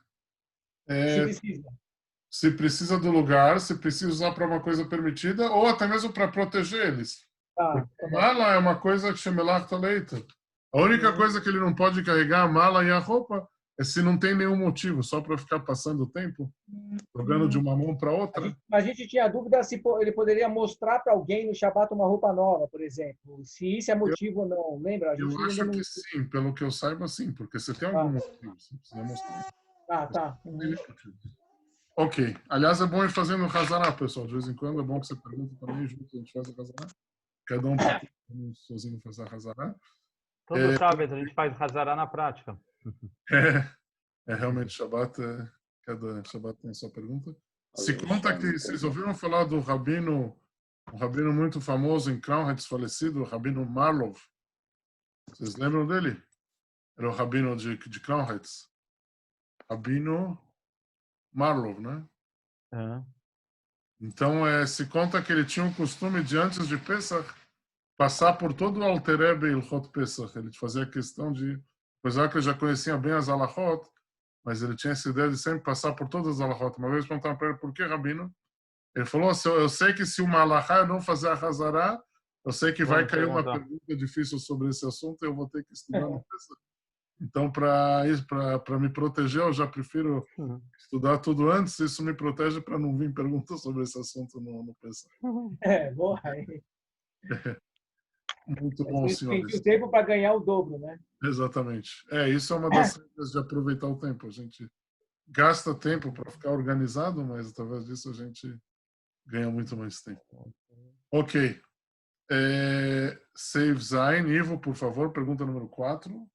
se precisa do lugar, se precisa usar para uma coisa permitida ou até mesmo para proteger eles. A mala é uma coisa que chama leita. A única coisa que ele não pode carregar a mala e a roupa é se não tem nenhum motivo, só para ficar passando o tempo, jogando de uma mão para outra. A gente tinha dúvida se ele poderia mostrar para alguém no Shabat uma roupa nova, por exemplo. Se isso é motivo ou não, lembra? Eu acho que sim, pelo que eu saiba, sim, porque você tem algum motivo, você precisa mostrar. Tá. Ok. Aliás, é bom ir fazendo Hazará, pessoal. De vez em quando é bom que você pergunta também, junto a gente faz a Hazará. Cada um sozinho faz a Hazará. Todo sábado a gente faz Hazará na prática. Realmente, Shabbat, cada Shabbat tem a sua pergunta. Se conta que vocês ouviram falar do rabino, um rabino muito famoso em Crownheads, falecido, o rabino Marlov. Vocês lembram dele? Era o rabino de Crownheads. Rabino Marlov, né? Então, se conta que ele tinha um costume de, antes de Pesach, passar por todo o Alter Rebbe Ilhot Pesach. Ele fazia questão de, apesar que ele já conhecia bem as alachot, mas ele tinha essa ideia de sempre passar por todas as alachot. Uma vez perguntaram para ele, por que, rabino? Ele falou, eu sei que se uma alachá eu não fazer a Hazará, eu sei que vai cair uma pergunta difícil sobre esse assunto e eu vou ter que estudar no Pesach. Então, para me proteger, eu já prefiro estudar tudo antes. Isso me protege para não vir perguntas sobre esse assunto no Pesach. Boa. Muito bom, senhores. Tem o tempo para ganhar o dobro, né? Exatamente. Isso é uma das regras de aproveitar o tempo. A gente gasta tempo para ficar organizado, mas através disso a gente ganha muito mais tempo. Ok. Save Zain. Ivo, por favor, pergunta número 4.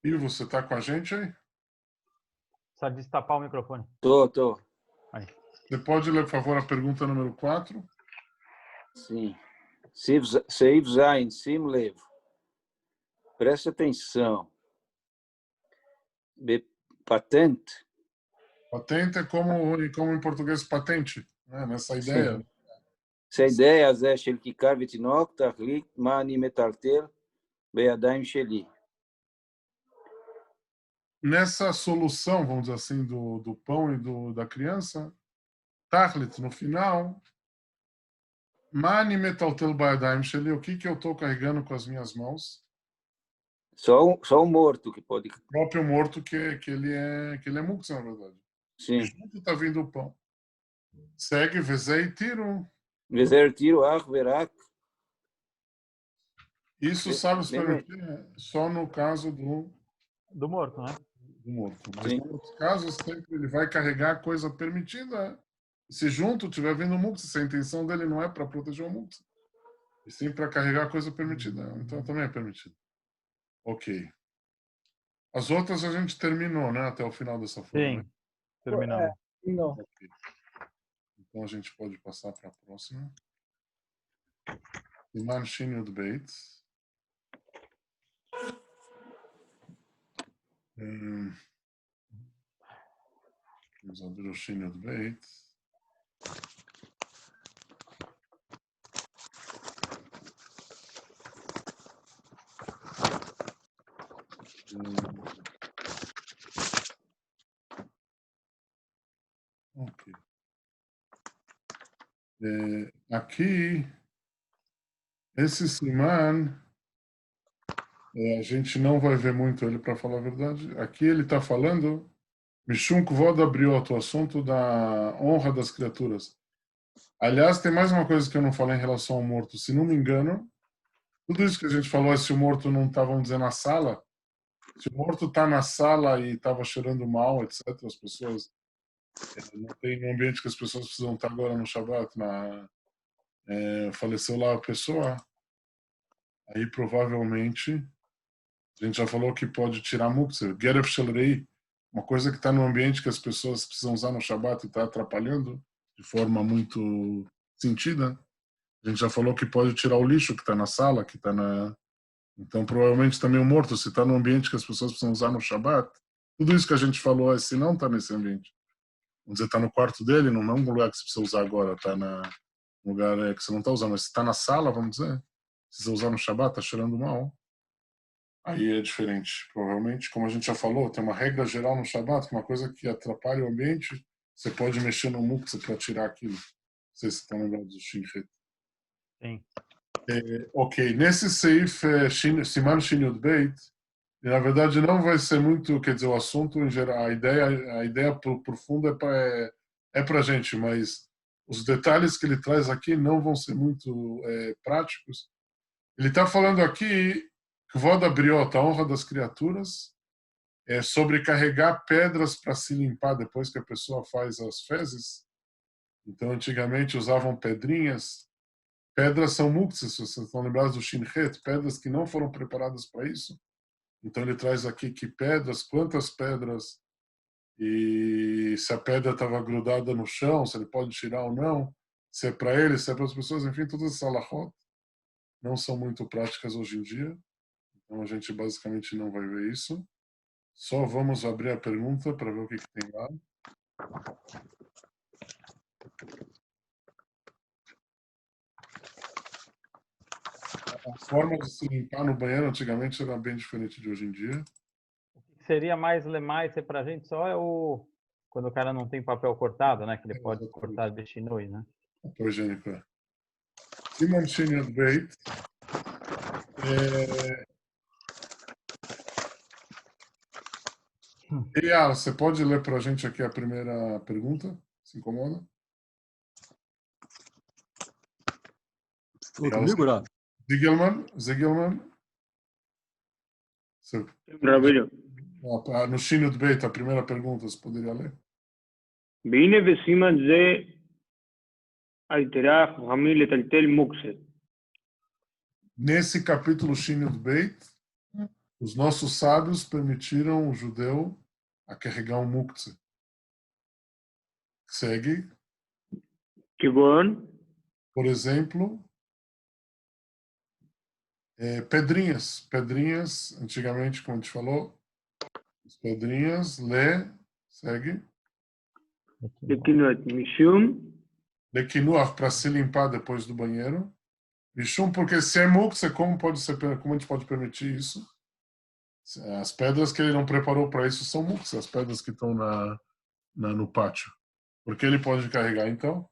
Ivo, você está com a gente aí? Precisa destapar o microfone. Tô. Aí. Você pode ler, por favor, a pergunta número 4? Sim. Save Zain, Sim Lev. Preste atenção. Patente. Patente é como em português patente, né? Nessa ideia. essa ideia זה של כיכר ותינוק, תחליט מה אני מטלטל בידיים שלי. Nessa solução, vamos dizer assim, do pão e da criança, Tachlit, no final, Mani metaltel bayadayim sheli, o que eu estou carregando com as minhas mãos? Só o morto que pode. O próprio morto que ele é muktzah, na verdade. Sim. E junto está vindo o pão. Segue, vezei tiro. Vezer tiro, ach, verak. Isso sabe se permitir só no caso Do morto, né? do morto. Mas Sim. em outros casos, sempre ele vai carregar a coisa permitida. Se junto tiver vindo o muktzah, se a intenção dele não é para proteger o muktzah, e sim para carregar a coisa permitida. Então também é permitido. Ok. As outras a gente terminou, né? Até o final dessa folha, né? Sim, terminamos. Não. Ok. Então a gente pode passar para a próxima. Siman Shin Yud Beit. Vamos abrir o Shin Yud Beit. Ok. Aqui, esse Siman, a gente não vai ver muito ele, para falar a verdade. Aqui ele está falando Mishum Kvod Abriot, o assunto da honra das criaturas. Aliás, tem mais uma coisa que eu não falei em relação ao morto. Se não me engano, tudo isso que a gente falou é se o morto não está, vamos dizer, na sala. Se o morto está na sala e estava cheirando mal, etc., as pessoas não tem um ambiente que as pessoas precisam estar agora no Shabbat, faleceu lá a pessoa, aí provavelmente a gente já falou que pode tirar muktzah, geref shel rei, uma coisa que está no ambiente que as pessoas precisam usar no Shabbat e está atrapalhando de forma muito sentida. A gente já falou que pode tirar o lixo que está na sala, que está na... Então, provavelmente também o morto, se está no ambiente que as pessoas precisam usar no Shabbat, tudo isso que a gente falou é se não está nesse ambiente. Vamos dizer, está no quarto dele, não é um lugar que você precisa usar agora, está no lugar que você não está usando, mas se está na sala, vamos dizer, precisa usar no Shabbat, está cheirando mal, aí é diferente. Provavelmente, como a gente já falou, tem uma regra geral no Shabbat, que uma coisa que atrapalha o ambiente, você pode mexer no muktzah para tirar aquilo. Não sei se estão lembrados do Shinhet. Sim. Ok, nesse Seif Siman Shin Yud Beit, na verdade não vai ser muito, quer dizer, o assunto em geral, a ideia profunda é para a gente, mas os detalhes que ele traz aqui não vão ser muito práticos. Ele está falando aqui que Kvod Abriot, a honra das criaturas, é sobre carregar pedras para se limpar depois que a pessoa faz as fezes. Então, antigamente usavam pedrinhas. Pedras são muktzah, se vocês estão lembrados do Shinhet, pedras que não foram preparadas para isso. Então ele traz aqui que pedras, quantas pedras, e se a pedra estava grudada no chão, se ele pode tirar ou não, se é para ele, se é para as pessoas, enfim, todas essas halachot não são muito práticas hoje em dia. Então a gente basicamente não vai ver isso. Só vamos abrir a pergunta para ver o que tem lá. A forma de se limpar no banheiro antigamente era bem diferente de hoje em dia. O que seria mais lemais para a gente só é quando o cara não tem papel cortado, né? Que ele pode cortar de shinui, né? Papel higiênico, é. Siman Shin Yud Beit. Eyal, você pode ler para a gente aqui a primeira pergunta? Se incomoda? Falou comigo, Rav? Zigelman. Rabino. No Shin Yud Beit, a primeira pergunta, você poderia ler? והנה בסימן זה הייתרה חכמים לטלטל מוקצה. Nesse capítulo Shin Yud Beit, os nossos sábios permitiram o judeu a carregar um muktzah. Segue. כגון, Por exemplo, pedrinhas, antigamente, como a gente falou, as pedrinhas, segue. לקנות משום, Lekinuach, para se limpar depois do banheiro. Mishum, porque se é muktzah, como a gente pode permitir isso? As pedras que ele não preparou para isso são muktzah, as pedras que estão no pátio. Porque ele pode carregar, então?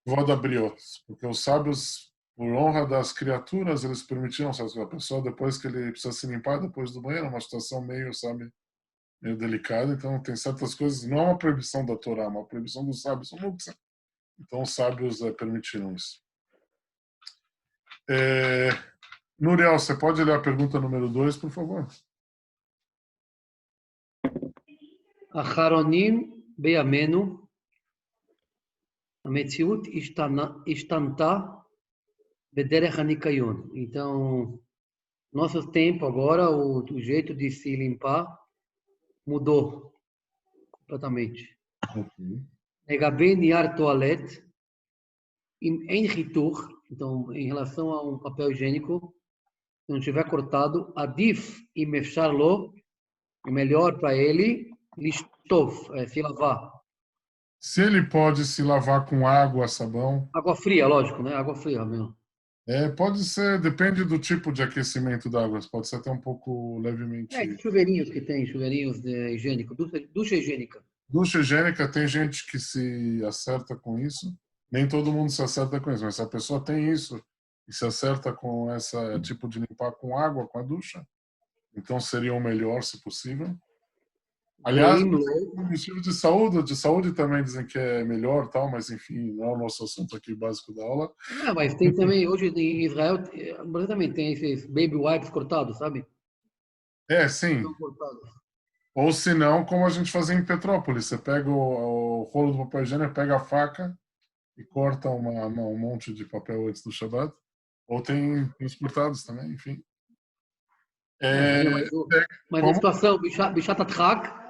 Kvod Abriot. Porque os sábios, por honra das criaturas, eles permitiram, sabe, a pessoa, depois que ele precisa se limpar depois do banheiro, é uma situação meio delicada, então tem certas coisas, não é uma proibição da Torá, é uma proibição dos sábios, então os sábios permitiram isso. Nuriel, você pode ler a pergunta número 2, por favor? אחרונים בימינו, המציאות השתנתה בדרך הניקיון. Então, nosso tempo agora, o jeito de se limpar mudou completamente. לגבי נייר טואלט, אם אין חיתוך, então, em relação a um papel higiênico, se não tiver cortado, עדיף אם אפשר לו, é melhor para ele, לשטוף, se lavar. Se ele pode se lavar com água, sabão. Água fria, lógico, né? Água fria mesmo. Pode ser, depende do tipo de aquecimento da água. Pode ser até um pouco levemente. Chuveirinhos que tem, chuveirinhos higiênicos, ducha higiênica. Ducha higiênica, tem gente que se acerta com isso. Nem todo mundo se acerta com isso, mas se a pessoa tem isso e se acerta com esse tipo de limpar com água, com a ducha, então seria o melhor, se possível. Aliás, motivo de saúde também dizem que é melhor, tal, mas enfim, não é o nosso assunto aqui básico da aula. Não, mas tem também, hoje em Israel, também tem esses baby wipes cortados, sabe? Sim. Ou se não, como a gente fazia em Petrópolis, você pega o rolo do papel higiênico, pega a faca e corta um monte de papel antes do Shabbat. Ou tem os cortados também, enfim. Mas na situação, Bishat HaTchak,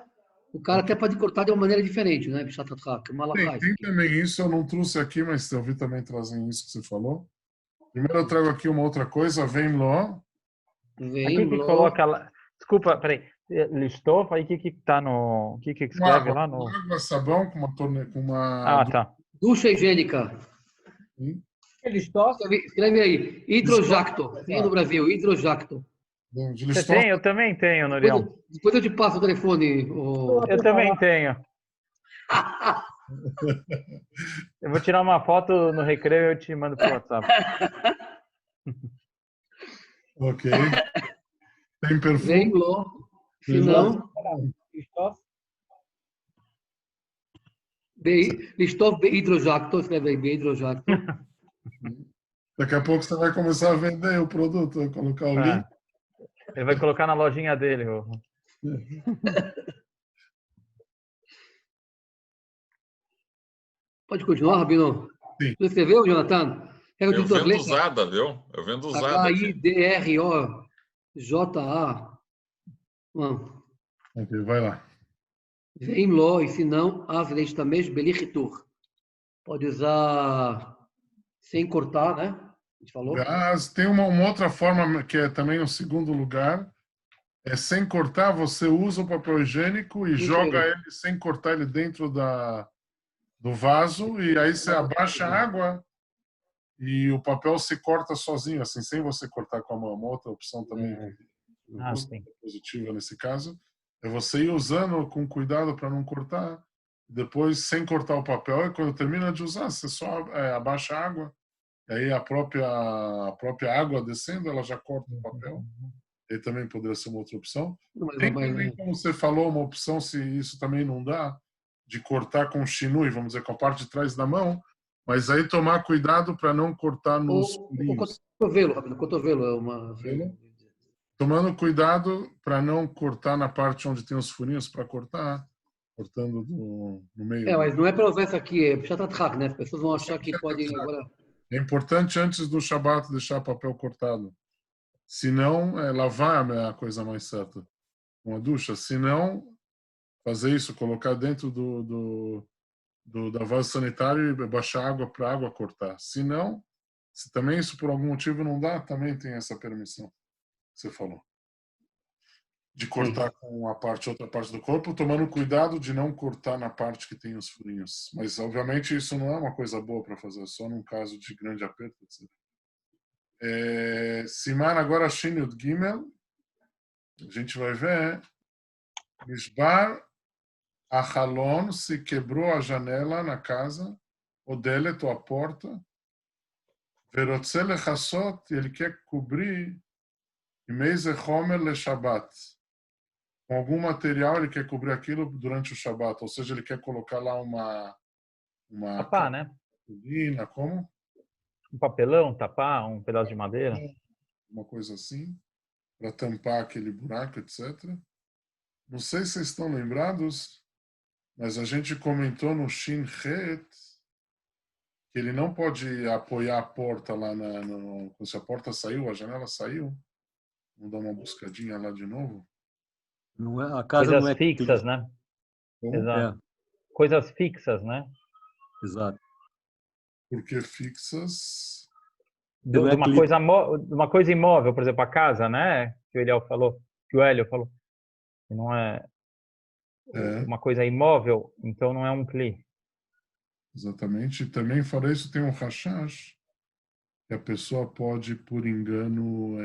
o cara até pode cortar de uma maneira diferente, né? Bishat HaTchak, tem também isso, eu não trouxe aqui, mas eu vi também trazem isso que você falou. Primeiro eu trago aqui uma outra coisa, vem lo. Aqui que coloca lá. Desculpa, peraí. Listou? Aí o que tá no. O que escreve lá no. Água, sabão com uma. Ah, tá. Ducha higiênica. Escreve aí. Hidrojacto. Tem no Brasil, hidrojacto. Você tem? Eu também tenho, Noriel. Depois eu te passo o telefone. Eu também tenho. Eu vou tirar uma foto no recreio e eu te mando pro WhatsApp. Ok. Tem perfume? Vem, se não... Listof hidrojacto, escreve aí, hidrojacto. Daqui a pouco você vai começar a vender o produto, colocar o link. Ele vai colocar na lojinha dele. Pode continuar, Rabino? Sim. Você escreveu, Jonathan? Eu vendo usada, viu? Eu vendo usada. HIDROJA. Ok, vai lá. Vem lo, e se não, Avleistamesh Belichitur. Pode usar sem cortar, né? A gente falou. Tem uma outra forma que é também o segundo lugar. É sem cortar, você usa o papel higiênico e joga ele sem cortar ele dentro do vaso e aí você abaixa a água e o papel se corta sozinho, assim, sem você cortar com a mão. Uma outra opção também positiva nesse caso é você ir usando com cuidado para não cortar. Depois, sem cortar o papel, e quando termina de usar, você só abaixa a água. E aí a própria água descendo, ela já corta o papel. E também poderia ser uma outra opção. Tem também, como você falou, uma opção, se isso também não dá, de cortar com chinui, vamos dizer, com a parte de trás da mão, mas aí tomar cuidado para não cortar nos furinhos. O cotovelo é uma... Tomando cuidado para não cortar na parte onde tem os furinhos para cortar, cortando no meio. Mas não é para usar isso aqui, é Bishat HaTchak, né? As pessoas vão achar que pode agora... É importante antes do Shabbat deixar papel cortado. Se não, lavar é a coisa mais certa. Com a ducha. Se não, fazer isso, colocar dentro da vaso sanitário e baixar água para a água cortar. Se não, se também isso por algum motivo não dá, também tem essa permissão que você falou. De cortar com outra parte do corpo, tomando cuidado de não cortar na parte que tem os furinhos. Mas, obviamente, isso não é uma coisa boa para fazer, só num caso de grande aperto, etc. Siman agora Shin Yud Gimel. A gente vai ver. Mishbar Achalon, se quebrou a janela na casa, o delet, ou a porta. Verotze lechassot, ele quer cobrir Imeize Homer le Shabbat. Com algum material, ele quer cobrir aquilo durante o Shabbat. Ou seja, ele quer colocar lá uma pá, né? Como? Um papelão, tapar, um pedaço de madeira. Uma coisa assim, para tampar aquele buraco, etc. Não sei se vocês estão lembrados, mas a gente comentou no Shin Het que ele não pode apoiar a porta lá se a porta saiu, a janela saiu. Vamos dar uma buscadinha lá de novo. Não é, a casa Coisas não é fixas, né? Como? Exato. Coisas fixas, né? Exato. Porque fixas. De uma coisa imóvel, por exemplo, a casa, né? Que o Hélio falou. Que não é uma coisa imóvel, então não é um cli. Exatamente. Também fora isso, tem um rashash, que a pessoa pode, por engano,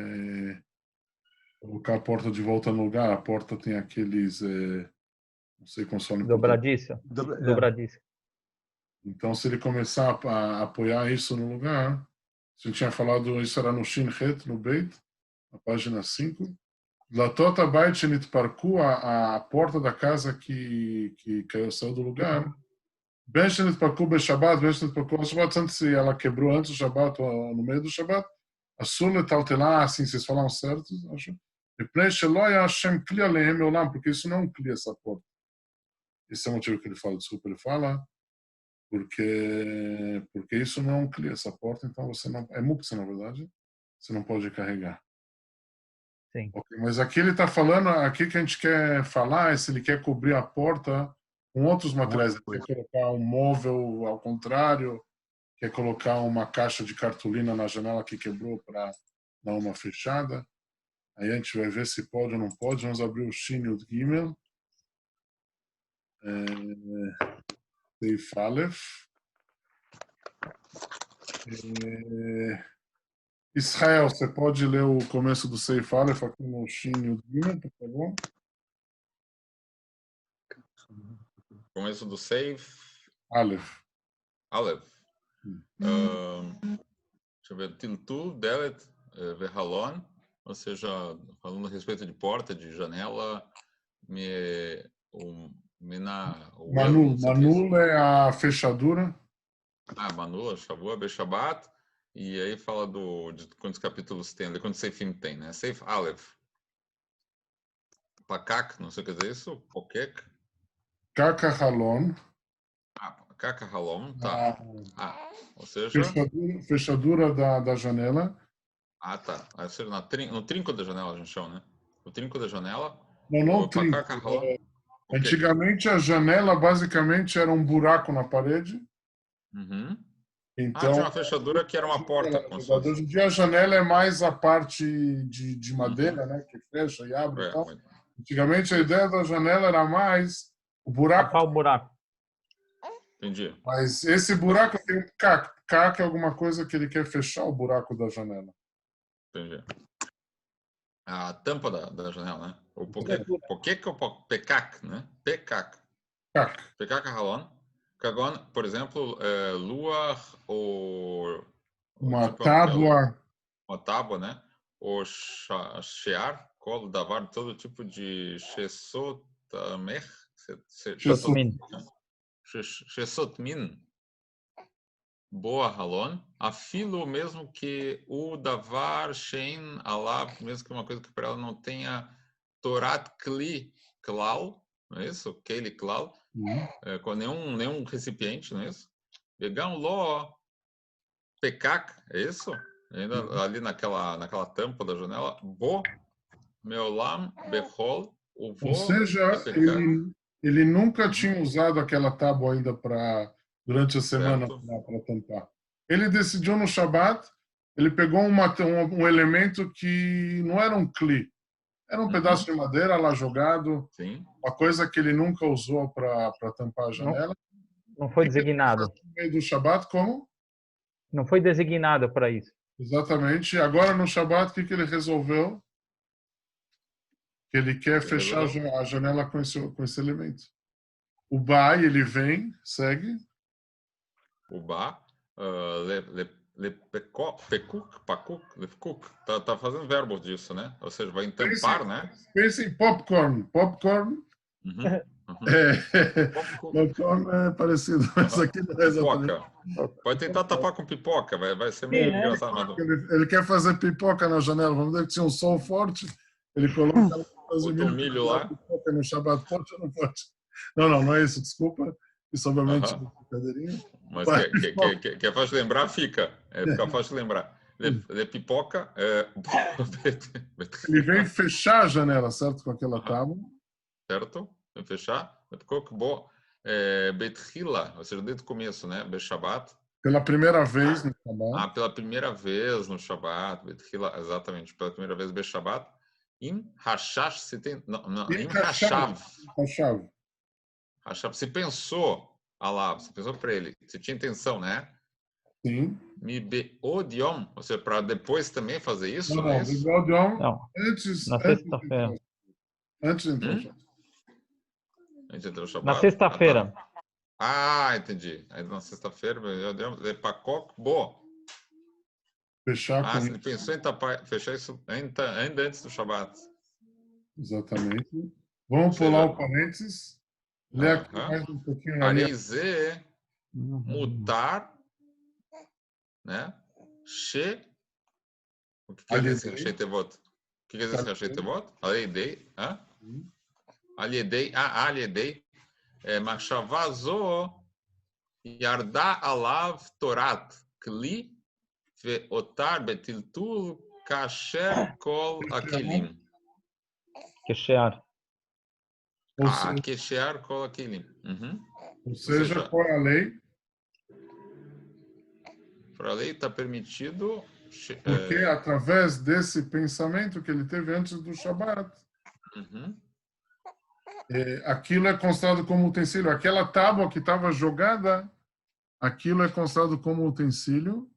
colocar a porta de volta no lugar. A porta tem aqueles, não sei como são. Dobradiça. Dobradiça. Então, se ele começar a apoiar isso no lugar, a gente tinha falado, isso era no Shin Het, no Beit, na página 5. Latot Abait Nitparku, a porta da casa que saiu do lugar. Ben Nitparku Beshabbat, Ben Nitparku Beshabbat, tanto se ela quebrou antes do Shabbat ou no meio do Shabbat, Asur Letaltelah, assim, vocês falaram certo, acho. Porque isso não é um cli, essa porta. Esse é o motivo que ele fala, desculpa, ele fala, porque isso não é um cli, essa porta, então você não, é muktzah, na verdade, você não pode carregar. Sim. Okay, mas aqui ele está falando, aqui que a gente quer falar é se ele quer cobrir a porta com outros materiais, ele quer colocar um móvel ao contrário, quer colocar uma caixa de cartolina na janela que quebrou para dar uma fechada. Aí a gente vai ver se pode ou não pode. Vamos abrir o Shin Yud Gimel. Seif Aleph. Israel, você pode ler o começo do Seif Aleph aqui no Shin Yud Gimel, por favor? Começo do Seif Aleph. Deixa eu ver. Tiltul, Delet, Verhalon. Ou seja, falando a respeito de porta, de janela, Manul é a fechadura. Manul, Shavua, Beshabat. E aí fala de quantos capítulos tem, de quantos Seifim tem, né? Seif Aleph. Pakak, não sei o que dizer isso. Pokek. Kakahalon. Kakahalon, tá. Ou seja... Fechadura da janela. Tá. Ou seja, no trinco da janela a gente chama, né? O trinco da janela. Não o trinco. Antigamente a janela basicamente era um buraco na parede. Uhum. Então, tinha uma fechadura que era uma porta. Hoje em dia a janela é mais a parte de madeira, né? Que fecha e abre e tal. Antigamente a ideia da janela era mais o buraco. Tapar o buraco. Entendi. Mas esse buraco tem um cac. Cac é alguma coisa que ele quer fechar o buraco da janela. Entendi. A tampa da janela, né? O pokek ou pekak, né? Pekak. Pekak halon. Kagon, por exemplo, lua ou... Uma tábua. Uma tábua, né? Ou shear, colo, davar, todo tipo de shesotamech. Shesotmin. Boa halon, afilo mesmo que o davar shein alav, mesmo que uma coisa que para ela não tenha torat kli klal, não é isso? Keli klal, com nenhum recipiente, não é isso? Pegar um lo pekak, é isso? Ainda ali naquela tampa da janela, bo meolam bechol, o vo. Ou seja, ele nunca tinha usado aquela tábua ainda durante a semana para tampar. Ele decidiu no Shabbat, ele pegou um elemento que não era um cli, era um pedaço de madeira lá jogado, uma coisa que ele nunca usou para tampar a janela. Não foi designado. No meio do Shabbat, como? Não foi designado para isso. Exatamente. Agora no Shabbat, o que ele resolveu? Que ele quer fechar a janela com esse elemento. O Bai, ele vem, segue. O Ba, Pakuk, tá fazendo verbos disso, né? Ou seja, vai entampar, né? Pense em popcorn. Popcorn. Lokom é parecido, mas aqui não é exatamente. Pipoca. Pode tentar tapar com pipoca, vai ser meio engraçado. Mas... Ele quer fazer pipoca na janela. Vamos dizer que tinha um sol forte, ele coloca o milho lá. Pipoca no Shabbat, pode ou não pode? Não é isso, desculpa. Isso obviamente é uma brincadeirinha. Mas que é fácil de lembrar, fica. Fica fácil de lembrar. De pipoca. Ele vem fechar a janela, certo? Com aquela tábua. Certo? Vem fechar. Betchila, ou seja, desde o começo, né? Beshabat. Pela primeira vez no Shabbat. Pela primeira vez no Shabbat. Betchila, exatamente. Pela primeira vez Beshabat. Em Hashash, se tem. Não, em Hashav. Hashav. Você pensou, você pensou para ele. Você tinha intenção, né? Sim. Mi beodiom, ou seja, para depois também fazer isso? Não, antes. Na sexta-feira. Antes de entrar no Shabbat. Na sexta-feira. Entendi. Aí na sexta-feira, Lepakok, boa. Fechar com ele pensou em fechar isso ainda antes do Shabbat. Exatamente. Vamos pular o parênteses. Ler aqui mais um pouquinho. Areize, mutar, né? O que quer dizer Rashi Tevot? O que quer dizer Rashi Tevot? Aliedei. Aliedei. Machava zo yarda alav torat kli ve'otar betiltul kasher kol akelim. Keshear. Keshear kol akelim. Ou seja, qual é a lei? Por a lei está permitido. Porque através desse pensamento que ele teve antes do Shabbat, aquilo é considerado como utensílio. Aquela tábua que estava jogada, aquilo é considerado como utensílio.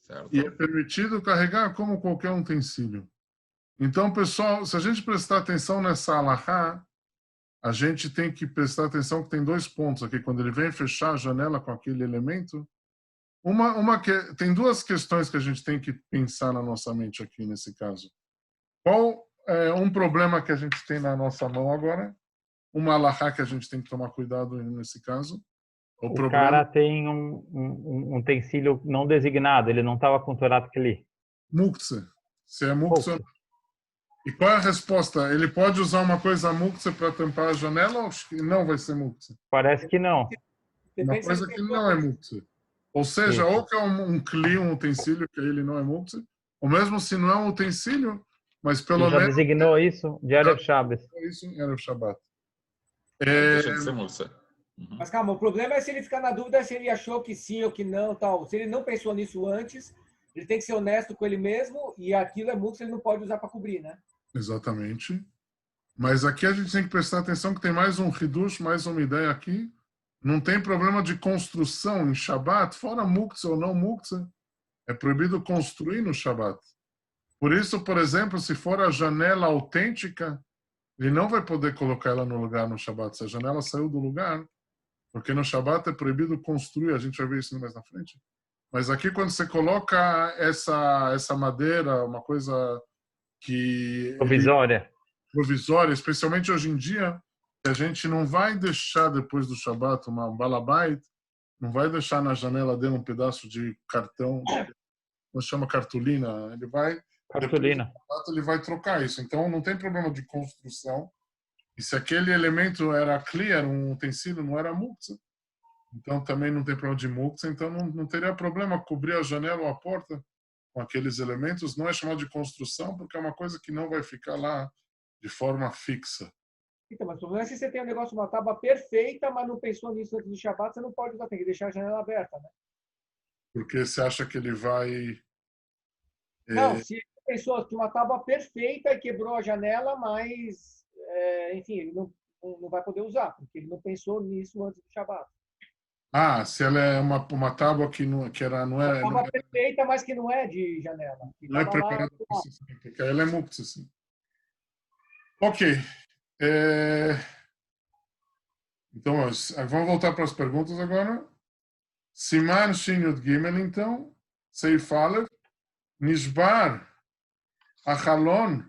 Certo. E é permitido carregar como qualquer utensílio. Então, pessoal, se a gente prestar atenção nessa alahá, a gente tem que prestar atenção que tem 2 pontos aqui. Quando ele vem fechar a janela com aquele elemento, tem 2 questões que a gente tem que pensar na nossa mente aqui nesse caso. Qual é um problema que a gente tem na nossa mão agora? Uma alahá que a gente tem que tomar cuidado nesse caso. O cara tem um utensílio não designado, ele não estava com Torat Kli. Muktzeh. Se é Muktzeh. E qual é a resposta? Ele pode usar uma coisa Muktzeh para tampar a janela ou não vai ser Muktzeh? Parece que não. Uma coisa que não é Muktzeh. Ou seja, ou que é um Kli, um utensílio, que ele não é Muktzeh, ou mesmo se não é um utensílio, mas pelo menos... já designou isso de Erev Shabbos. Isso em Erev Shabbat. Deixa de ser Muktzeh. Mas calma, o problema é se ele ficar na dúvida se ele achou que sim ou que não, tal. Se ele não pensou nisso antes, ele tem que ser honesto com ele mesmo e aquilo é Muktzeh, ele não pode usar para cobrir, né? Exatamente. Mas aqui a gente tem que prestar atenção que tem mais um hidush, mais uma ideia aqui. Não tem problema de construção em Shabbat, fora Muktzeh ou não Muktzeh, é proibido construir no Shabbat. Por isso, por exemplo, se for a janela autêntica, ele não vai poder colocar ela no lugar no Shabbat. Se a janela saiu do lugar, porque no Shabbat é proibido construir, a gente vai ver isso mais na frente. Mas aqui quando você coloca essa madeira, uma coisa que... Provisória, especialmente hoje em dia, a gente não vai deixar depois do Shabbat um balabait, não vai deixar na janela dele um pedaço de cartão, não chama cartolina, ele vai... Cartolina. Ele vai trocar isso. Então não tem problema de construção. E se aquele elemento era clear, um utensílio, não era Muktzeh, então também não tem problema de Muktzeh, então não teria problema cobrir a janela ou a porta com aqueles elementos. Não é chamado de construção, porque é uma coisa que não vai ficar lá de forma fixa. Então, mas o problema é se você tem um negócio, uma tábua perfeita, mas não pensou nisso antes do Shabbat, você não pode usar, tem que deixar a janela aberta, né? Porque você acha que ele vai... Não, se ele pensou que uma tábua perfeita e quebrou a janela, mas, enfim, ele não vai poder usar, porque ele não pensou nisso antes do Shabbat. Se ela é uma tábua que não é... Uma tábua perfeita, mas que não é de janela. Não é preparada para isso, porque ela é Muktzeh, sim. Ok. Então, vamos voltar para as perguntas agora. Siman Shin Yud Gimel, então. Seif Aleph. Nishbar Achalon,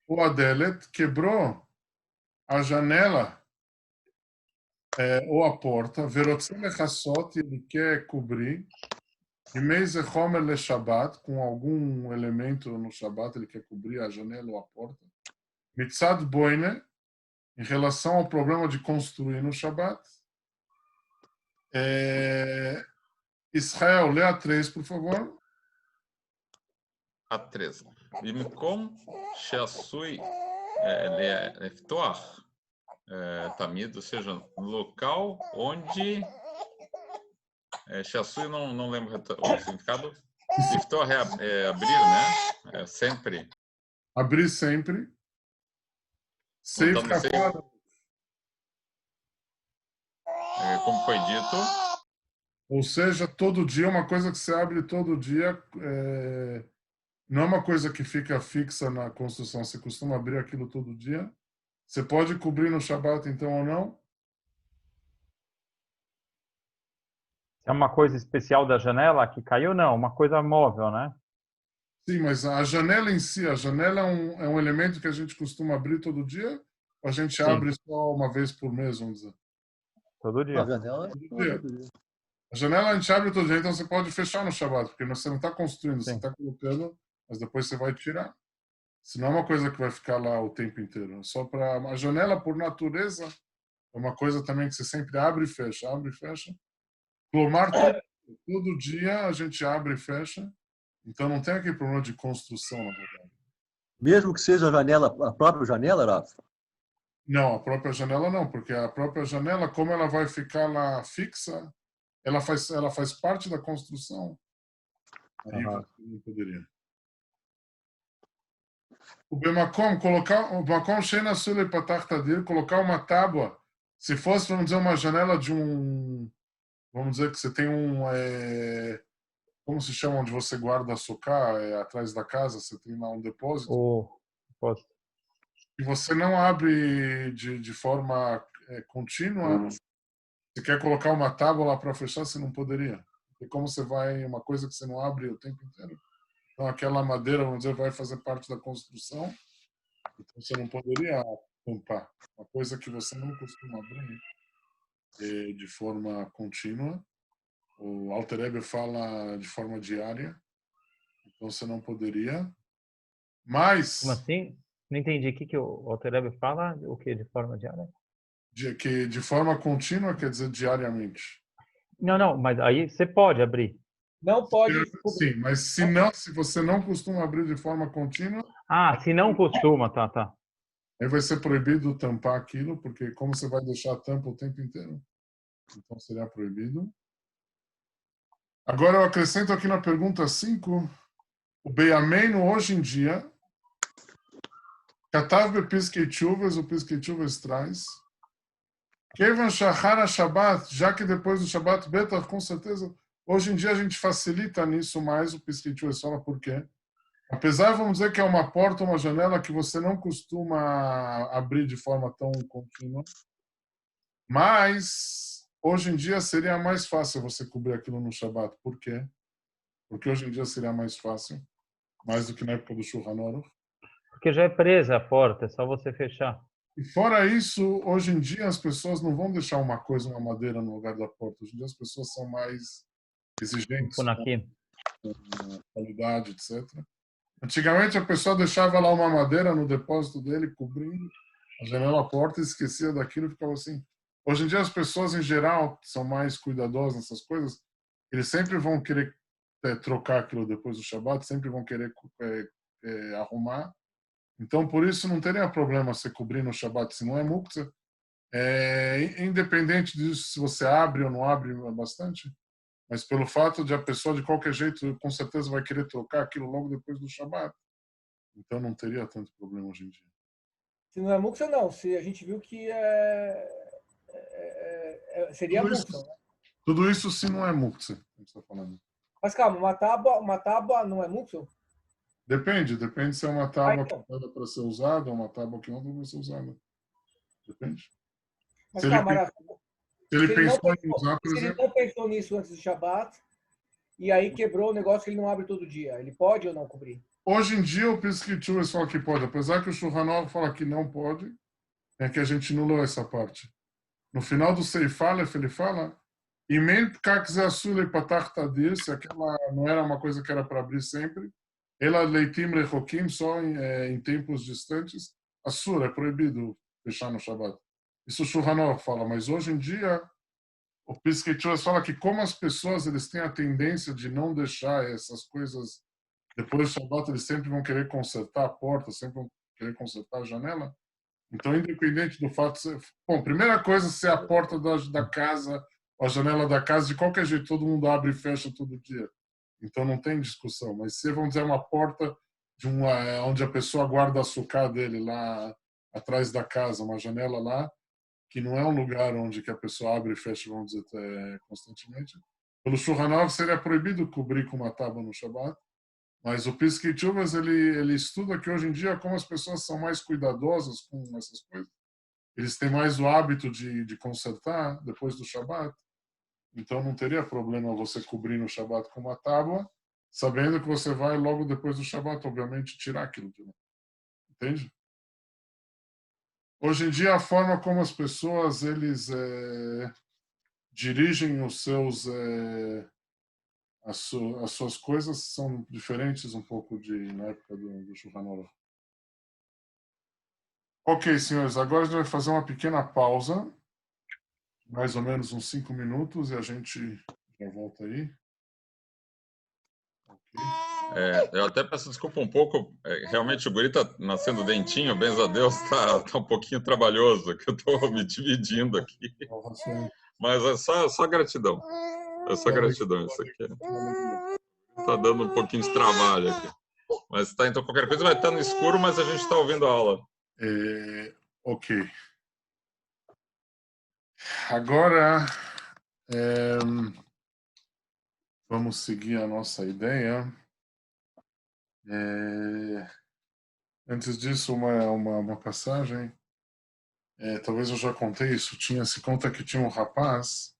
o Adelet, quebrou a janela ou a porta, Verotze lechassot, ele quer cobrir, e Meize Homer le Shabbat, com algum elemento no Shabbat, ele quer cobrir a janela ou a porta. Mitzad Boine, em relação ao problema de construir no Shabbat. Israel, lê a 3, por favor. A 3. במקום שעשוי לפתוח תמיד, ou seja, no local onde שעשוי, não lembro o significado. Liftor é abrir, né? É sempre. Abrir sempre. Sem ficar fora. Como foi dito. Ou seja, todo dia, uma coisa que você abre todo dia, não é uma coisa que fica fixa na construção. Você costuma abrir aquilo todo dia. Você pode cobrir no Shabbat, então, ou não? É uma coisa especial da janela que caiu? Não, uma coisa móvel, né? Sim, mas a janela em si, a janela é um elemento que a gente costuma abrir todo dia? Ou a gente abre só uma vez por mês, vamos dizer? Todo dia. A janela todo dia. A janela a gente abre todo dia, então você pode fechar no Shabbat, porque você não está construindo, Sim. você está colocando, mas depois você vai tirar. Senão é uma coisa que vai ficar lá o tempo inteiro. Só para a janela, por natureza, é uma coisa também que você sempre abre e fecha, abre e fecha. Plomar todo dia a gente abre e fecha. Então não tem aquele problema de construção, na verdade. Mesmo que seja a janela, a própria janela, Rafa? Não, a própria janela não, porque a própria janela, como ela vai ficar lá fixa, ela faz parte da construção. Aí você não poderia. O Bemakom, colocar o Bemakom Sheina Sule Patach Tadir, colocar uma tábua, se fosse, vamos dizer, uma janela de vamos dizer que você tem como se chama onde você guarda açúcar, atrás da casa, você tem lá um depósito. O depósito. E você não abre de forma contínua, você quer colocar uma tábua lá para fechar, você não poderia. E como você uma coisa que você não abre o tempo inteiro, então aquela madeira, vamos dizer, vai fazer parte da construção, então você não poderia tampar. Uma coisa que você não costuma abrir de forma contínua, o Alter Rebbe fala de forma diária, então você não poderia. Mas... Como assim? Não entendi. O que o Alter Rebbe fala? O que de forma diária? Que de forma contínua quer dizer diariamente. Não, mas aí você pode abrir. Não pode. Sim, mas se você não costuma abrir de forma contínua... Se não costuma, tá. Aí vai ser proibido tampar aquilo, porque como você vai deixar a tampa o tempo inteiro, então seria proibido. Agora eu acrescento aqui na pergunta 5, o Beiameno hoje em dia, Katav Bepiskei Tshuvas, o Piskei Tshuvas traz, Kevan Shachar Shabbat, já que depois do Shabbat Betach, com certeza, hoje em dia a gente facilita nisso mais, o Piskei Tshuvas fala por quê. Apesar, vamos dizer que é uma porta, uma janela que você não costuma abrir de forma tão contínua, mas hoje em dia seria mais fácil você cobrir aquilo no Shabbat. Por quê? Porque hoje em dia seria mais fácil, mais do que na época do Shulchan Aruch. Porque já é presa a porta, é só você fechar. E fora isso, hoje em dia as pessoas não vão deixar uma madeira no lugar da porta. Hoje em dia as pessoas são mais exigentes com qualidade, etc. Antigamente a pessoa deixava lá uma madeira no depósito dele, cobrindo a janela, a porta, e esquecia daquilo e ficava assim. Hoje em dia as pessoas em geral são mais cuidadosas nessas coisas. Eles sempre vão querer trocar aquilo depois do Shabbat, sempre vão querer arrumar. Então por isso não teria problema você cobrir no Shabbat, se não é muktzah. Independente disso, se você abre ou não abre bastante. Mas pelo fato de a pessoa, de qualquer jeito, com certeza vai querer trocar aquilo logo depois do Shabbat. Então não teria tanto problema hoje em dia. Se não é muktzah, não. Se a gente viu que seria muktzah. Né? Tudo isso se não é muktzah, a gente está falando. Mas calma, uma tábua não é muktzah? Depende se é uma tábua que é para ser usada ou uma tábua que não é para ser usada. Depende. Mas calma, se ele pensou em usar, por exemplo... Se ele não pensou nisso antes do Shabbat, e aí quebrou o negócio que ele não abre todo dia, ele pode ou não cobrir? Hoje em dia, o Piskei Tshuvas fala que pode. Apesar que o Shulchan Aruch fala que não pode, é que a gente não leu essa parte. no final do Seif Aleph, ele fala Imen pkak ze asur lepatach tadir, se aquela não era uma coisa que era para abrir sempre, ela leitim rechokim, só em tempos distantes, asur, é proibido fechar no Shabbat. Isso o Shulchan Aruch fala, mas hoje em dia o Piskei Teshuvah fala que como as pessoas eles têm a tendência de não deixar essas coisas depois do Shabbat, eles sempre vão querer consertar a porta, sempre vão querer consertar a janela. Então, independente do fato de ser... Bom, primeira coisa, se é a porta da casa, ou a janela da casa, de qualquer jeito, todo mundo abre e fecha todo dia. Então, não tem discussão. Mas se, vamos dizer, uma porta de onde a pessoa guarda a açúcar dele lá atrás da casa, uma janela lá, que não é um lugar onde que a pessoa abre e fecha, vamos dizer, constantemente. Pelo Shulchan Aruch seria proibido cobrir com uma tábua no Shabbat, mas o Piskei Teshuvah, ele estuda que hoje em dia, como as pessoas são mais cuidadosas com essas coisas, eles têm mais o hábito de consertar depois do Shabbat, então não teria problema você cobrir no Shabbat com uma tábua, sabendo que você vai logo depois do Shabbat, obviamente, tirar aquilo de lá. Entende? Hoje em dia, a forma como as pessoas eles dirigem os seus as suas coisas são diferentes um pouco na época do Shulchan Aruch. Ok, senhores, agora a gente vai fazer uma pequena pausa, mais ou menos uns 5 minutos, e a gente já volta aí. Okay. Eu até peço desculpa um pouco, realmente o guri está nascendo dentinho, benza a Deus, tá um pouquinho trabalhoso, que eu estou me dividindo aqui. Mas é só gratidão. É só gratidão isso aqui. Tá dando um pouquinho de trabalho aqui. Mas tá, então qualquer coisa vai estar no escuro, mas a gente está ouvindo a aula. Ok. Agora vamos seguir a nossa ideia. Antes disso, uma passagem. Talvez eu já contei isso. Se conta que tinha um rapaz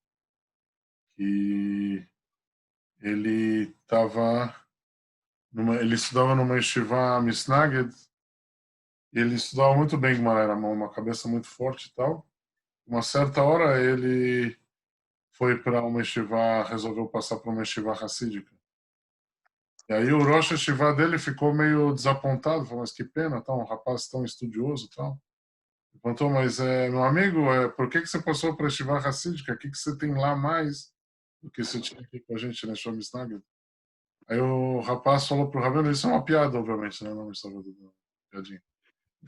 que ele estudava numa yeshiva Misnaged, e ele estudava muito bem Gemara, era uma cabeça muito forte e tal. Uma certa hora ele foi para uma yeshiva, resolveu passar para uma yeshiva hassídica. E aí o Rosh Yeshiva dele ficou meio desapontado, falou, mas que pena, tá, um rapaz tão estudioso e tal. Ele perguntou, mas meu amigo, por que você passou para a yeshiva hassídica? O que você tem lá mais do que você tinha aqui com a gente na yeshiva Misnaged? Aí o rapaz falou pro Rabino, isso é uma piada, obviamente, né? Não me estava dando piadinha.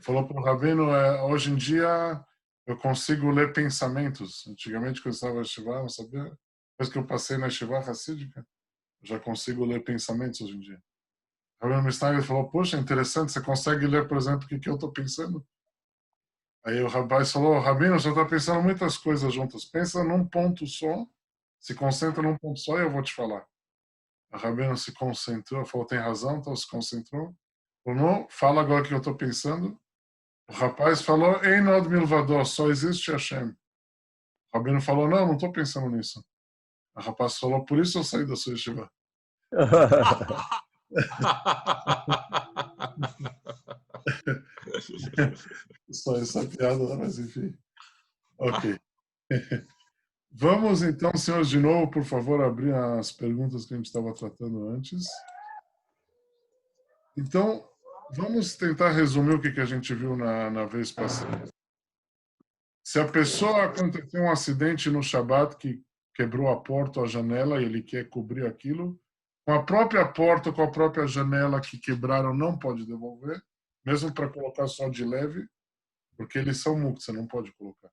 Falou pro Rabino, hoje em dia eu consigo ler pensamentos. Antigamente, quando eu estava na yeshiva, eu não sabia. Depois que eu passei na yeshiva hassídica, eu já consigo ler pensamentos hoje em dia. O Rabino Misnaged falou, poxa, interessante, você consegue ler, por exemplo, o que eu estou pensando? Aí o rapaz falou, Rabino, você está pensando muitas coisas juntas. Pensa num ponto só, se concentra num ponto só e eu vou te falar. A Rabino se concentrou, falou, tem razão, então se concentrou. Falou, não, fala agora o que eu estou pensando. O rapaz falou, Einod Milvador, só existe Hashem. O Rabino falou, não estou pensando nisso. O rapaz falou, por isso eu saí da sua yeshiva. Só essa piada, mas enfim. Ok. Vamos então, senhores, de novo, por favor, abrir as perguntas que a gente estava tratando antes. Então, vamos tentar resumir o que a gente viu na vez passada. Se a pessoa aconteceu um acidente no Shabbat que quebrou a porta ou a janela e ele quer cobrir aquilo, com a própria porta ou com a própria janela que quebraram não pode devolver, mesmo para colocar só de leve, porque eles são muktzah, não pode colocar.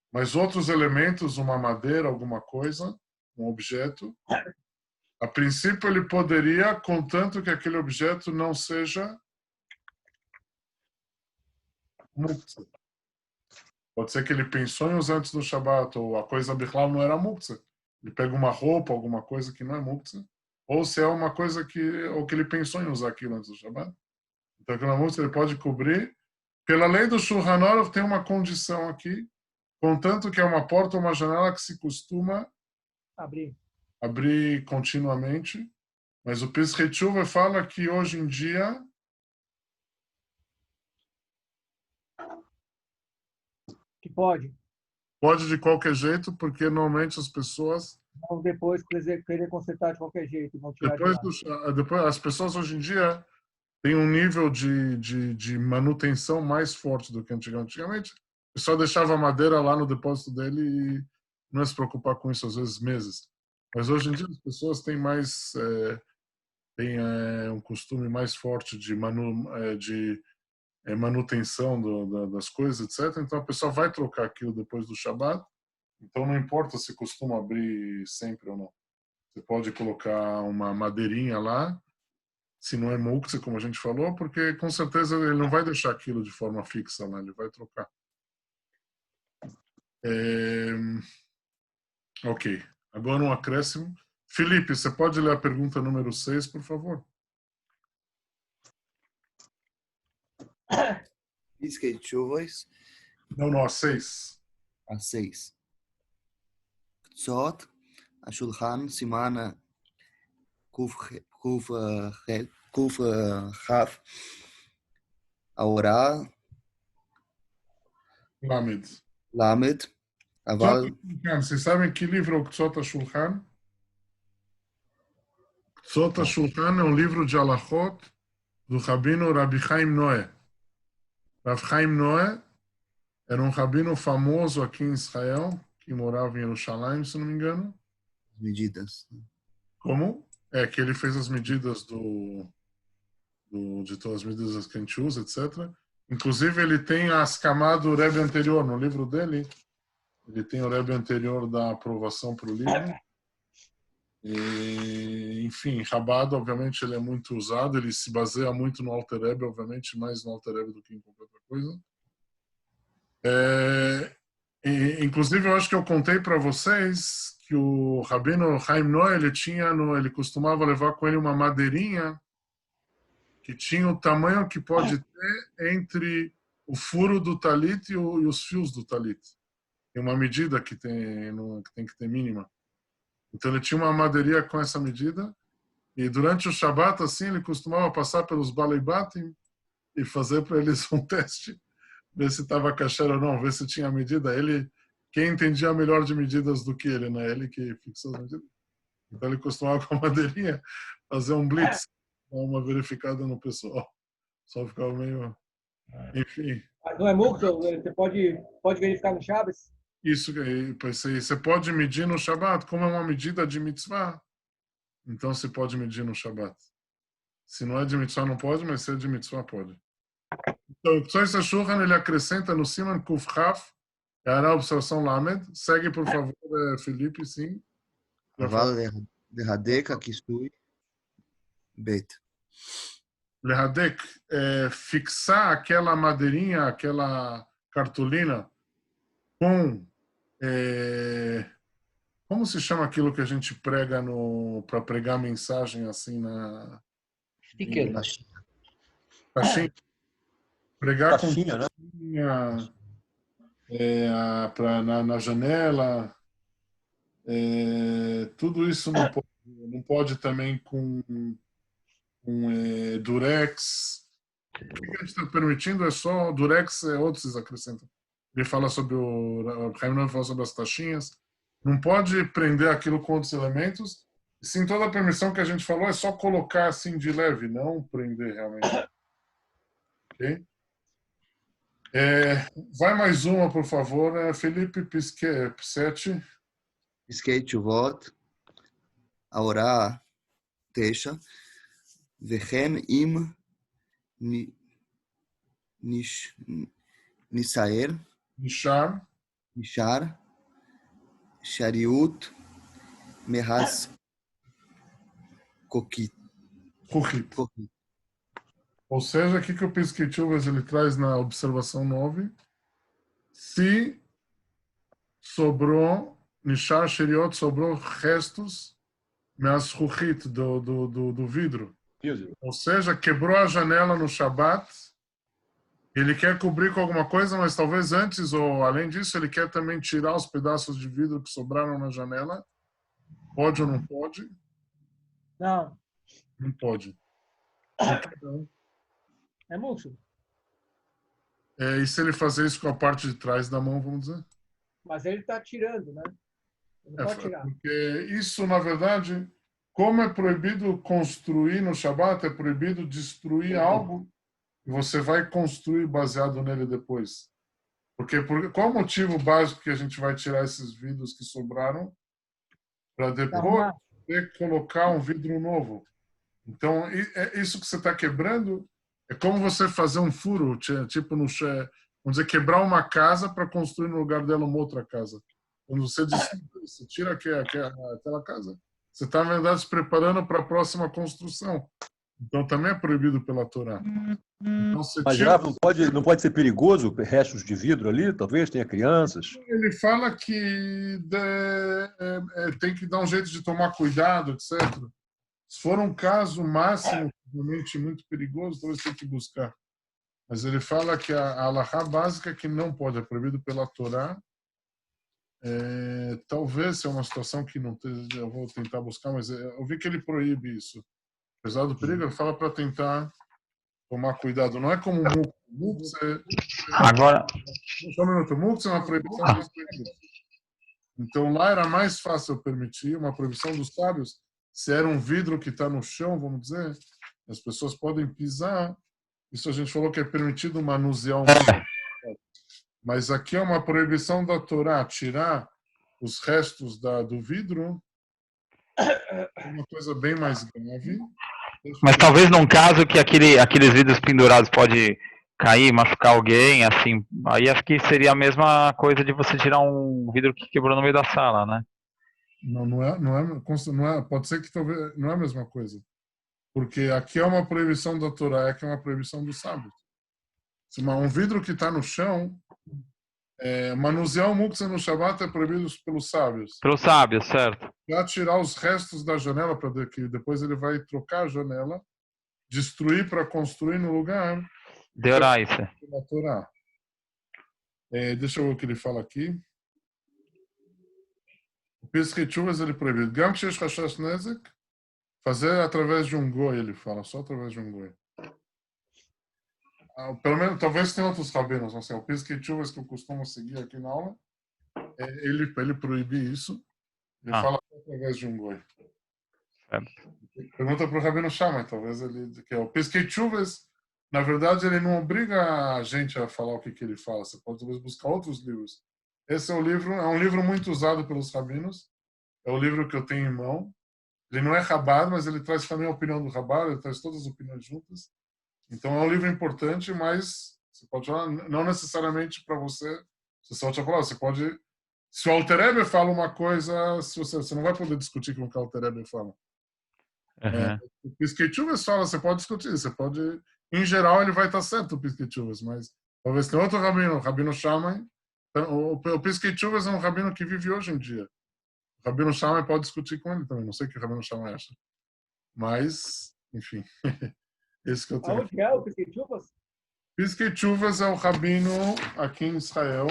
Mas outros elementos, uma madeira, alguma coisa, um objeto, a princípio ele poderia, contanto que aquele objeto não seja muktzah. Pode ser que ele pensou em usar antes do Shabbat, ou a coisa Bichlal não era muktzah. Ele pega uma roupa, alguma coisa que não é muktzah, ou se é uma coisa que ele pensou em usar aquilo antes do Shabbat. Então, aquela muktzah ele pode cobrir. Pela lei do Shulchan Aruch tem uma condição aqui, contanto que é uma porta ou uma janela que se costuma abrir continuamente. Mas o Piskei Teshuvah fala que hoje em dia que pode. Pode de qualquer jeito, porque normalmente as pessoas... Vão depois querer consertar de qualquer jeito, vão tirar de lá. Depois, as pessoas hoje em dia têm um nível de manutenção mais forte do que antigamente. Antigamente, ele só deixava a madeira lá no depósito dele e não ia se preocupar com isso, às vezes meses. Mas hoje em dia as pessoas têm mais... tem um costume mais forte de manutenção das coisas, etc. Então a pessoa vai trocar aquilo depois do Shabat. Então não importa se costuma abrir sempre ou não. Você pode colocar uma madeirinha lá, se não é muktzeh, como a gente falou, porque com certeza ele não vai deixar aquilo de forma fixa lá, ele vai trocar. Ok. Agora um acréscimo. Felipe, você pode ler a pergunta número 6, por favor? Piskei Tshuvos. Não, a 6. A 6. Tzot, Ashulchan, Simana, Kuf Chaf, Aorá, Lamed, Aval. Vocês sabem que livro é o Tzot HaShulchan? Tzot HaShulchan é um livro de Alachot do rabino Rabbi Chaim Noé. Rav Chaim Noé era um rabino famoso aqui em Israel, que morava em Jerusalém, se não me engano. Medidas. Como? Que ele fez as medidas de todas as medidas que a gente usa, etc. Inclusive, ele tem a Askamá do Rebbe anterior. No livro dele, ele tem o Rebbe anterior da aprovação para o livro. E, enfim, Chabad, obviamente, ele é muito usado. Ele se baseia muito no Alter Rebbe, obviamente, mais no Alter Rebbe do que em qualquer outra coisa. Inclusive, eu acho que eu contei para vocês que o rabino Chaim Noé, ele costumava levar com ele uma madeirinha que tinha o tamanho que pode ter entre o furo do talit e os fios do talit. Tem uma medida que tem que ter mínima. Então ele tinha uma madeirinha com essa medida e durante o Shabat, assim, ele costumava passar pelos Balei Batim e fazer para eles um teste, ver se estava kasher ou não, ver se tinha medida. Quem entendia melhor de medidas do que ele, né? Ele que fixou as medidas. Então ele costumava com a madeirinha fazer um blitz, dar uma verificada no pessoal. Só ficava meio... Enfim. Mas não é muktzeh? Você pode verificar no Shabbos? Isso, você pode medir no Shabat, como é uma medida de mitzvah, então você pode medir no Shabat. Se não é de mitzvah, não pode, mas se é de mitzvah, pode. Então, o Tzot HaShulchan, ele acrescenta no Siman Kuf Chaf, era a observação Lamed. Segue, por favor, Felipe, sim. Aval Lehadek, Kisui, Bet. Lehadek, fixar aquela madeirinha, aquela cartolina com... como se chama aquilo que a gente prega para pregar mensagem assim na... Sticker. Caixinha. Pregar Caixinha, né? Na janela. Tudo isso não pode também com durex. O que a gente está permitindo é só durex, outros acrescentam. Ele fala sobre o Chaim fala sobre as taxinhas. Não pode prender aquilo com outros elementos. E sim, toda a permissão que a gente falou é só colocar assim de leve, não prender realmente. Ok? Vai mais uma, por favor, Felipe Pissetti. Piskei Tshuvot, Aorá, Tesha, Vechem Im Nisaer, Nishar, Shariut, Mehas Kokit. Ou seja, aqui que o Piskei Tshuvos ele traz na observação 9, se sobrou, Nishar Shariut, sobrou restos Meas Ruchit, do vidro. Ou seja, quebrou a janela no Shabat, ele quer cobrir com alguma coisa, mas talvez antes ou além disso, ele quer também tirar os pedaços de vidro que sobraram na janela. Pode ou não pode? Não. Não pode. É muktzeh. E se ele fazer isso com a parte de trás da mão, vamos dizer? Mas ele está tirando, né? Ele não pode tirar. Porque isso, na verdade, como é proibido construir no Shabat, é proibido destruir algo e você vai construir baseado nele depois. Porque qual o motivo básico que a gente vai tirar esses vidros que sobraram para depois colocar um vidro novo? Então, isso que você está quebrando é como você fazer um furo, tipo, vamos dizer, quebrar uma casa para construir no lugar dela uma outra casa. Quando você tira aquela casa, você está, na verdade, se preparando para a próxima construção. Então, também é proibido pela Torá. Então, mas já não pode ser perigoso restos de vidro ali? Talvez tenha crianças. Ele fala que tem que dar um jeito de tomar cuidado, etc. Se for um caso máximo, realmente muito perigoso, talvez tenha que buscar. Mas ele fala que a halahá básica é que não pode, é proibido pela Torá. Talvez seja uma situação que não eu vou tentar buscar, mas eu vi que ele proíbe isso. Apesar do perigo, ele fala para tentar tomar cuidado. Não é como Agora... Só um minuto. Muktzah é uma proibição dos sábios. Então lá era mais fácil permitir uma proibição dos sábios. Se era um vidro que está no chão, vamos dizer, as pessoas podem pisar. Isso a gente falou que é permitido manusear um vidro. Mas aqui é uma proibição da Torá, tirar os restos do vidro, é uma coisa bem mais grave. Mas talvez num caso que aqueles vidros pendurados pode cair, machucar alguém, assim, aí acho que seria a mesma coisa de você tirar um vidro que quebrou no meio da sala, né? Não é, pode ser que talvez não é a mesma coisa. Porque aqui é uma proibição da Torá, aqui é uma proibição dos sábios. Se um vidro que está no chão, manusear o muktzah no Shabat é proibido pelos sábios. Pelos sábios, certo. Já tirar os restos da janela, para que depois ele vai trocar a janela, destruir para construir no lugar. De Oraisa. Na Torá. Deixa eu ver o que ele fala aqui. O Pesquei Chuvas ele proibido. Gam Kshesh Hashash Nezek, fazer através de um goi, ele fala, só através de um goi. Pelo menos, talvez tenha outros rabinos, não sei. O Pesquei Chuvas que eu costumo seguir aqui na aula, ele proíbe isso. Ele fala através de um goi. Pergunta para o Rabino Shammai, talvez ele... Que o Pesquei Chuvas, na verdade, ele não obriga a gente a falar o que ele fala. Você pode talvez buscar outros livros. Esse é um livro muito usado pelos rabinos. É o livro que eu tenho em mão. Ele não é Chabad, mas ele traz também a opinião do Chabad, ele traz todas as opiniões juntas. Então é um livro importante, mas você pode falar, não necessariamente para você. Você só falar, você pode... Se o Alter Rebbe fala uma coisa, você não vai poder discutir com o que o Alter Rebbe fala. O Pesquei Chuvas fala, você pode discutir, você pode... Em geral, ele vai estar certo, o Pesquei Chuvas, mas talvez tenha outro rabino, o Rabino Shammai. O Pesquei Chuvas é um rabino que vive hoje em dia. O Rabino Shammai pode discutir com ele também, não sei o que o Rabino Shammai acha. Mas, enfim, esse que eu tenho. Aonde é o Pesquei Chuvas? Pesquei Chuvas é o rabino aqui em Israel.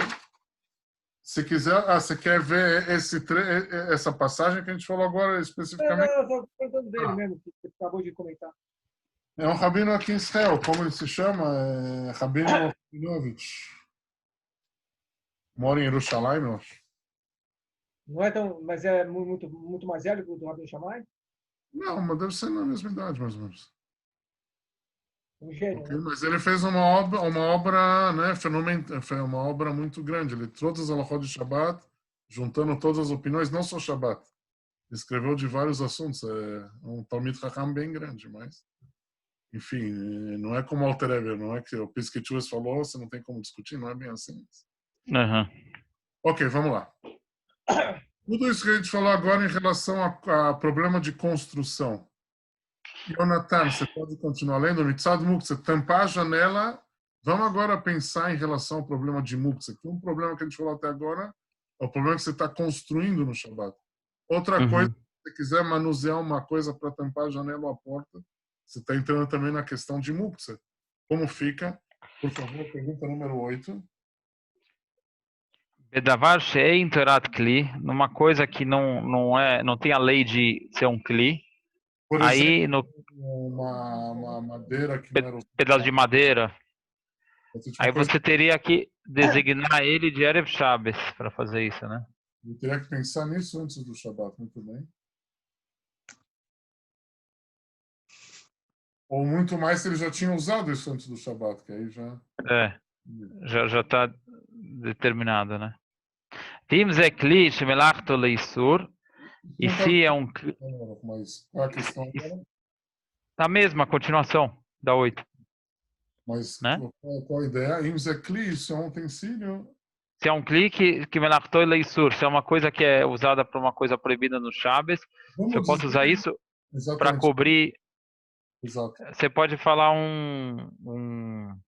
Se quiser, você quer ver essa passagem que a gente falou agora especificamente? Não, eu estou perguntando dele mesmo, que você acabou de comentar. É um rabino aqui em Israel, como ele se chama? Rabino Rabinovich. Mora em Jerusalém, eu acho. Não é tão, mas é muito mais velho que o do Rabino Shammai? Não, mas deve ser na mesma idade, mais ou menos. Um gênio, Okay, mas ele fez uma obra, né, foi uma obra muito grande. Ele trouxe as halachot de Shabbat, juntando todas as opiniões, não só Shabbat. Ele escreveu de vários assuntos. É um Talmid Chacham bem grande, mas... Enfim, não é como o Alter Rebbe, não é que o Pesquei Chuvas falou, você não tem como discutir, não é bem assim. Ok, vamos lá. Tudo isso que a gente falou agora em relação a problema de construção. Jonathan, você pode continuar lendo. Mitzad Muktzah, tampar a janela. Vamos agora pensar em relação ao problema de Muktzah. Um problema que a gente falou até agora é o problema que você está construindo no Shabbat. Outra coisa, se você quiser manusear uma coisa para tampar a janela ou a porta, você está entrando também na questão de Muktzah. Como fica? Por favor, pergunta número 8. Bedavar she'ein torat kli, numa coisa que não tem a lei de ser um kli. Por aí exemplo, uma madeira que não era... pedaço de madeira. Aí você teria que designar ele de Erev Shabbos para fazer isso, né? Eu teria que pensar nisso antes do Shabat, muito bem. Ou muito mais se ele já tinha usado isso antes do Shabat, que aí já... Já está determinado, né? Tim ze kli shemelachto leisur. E se é um... Mas qual é a questão agora? A mesma continuação da 8. Mas né? qual a ideia? Imzekli, isso é um utensílio. Se é um clique que melachto e leisur, se é uma coisa que é usada para uma coisa proibida no Shabbos, se eu posso usar isso para cobrir. Exato. Você pode falar uma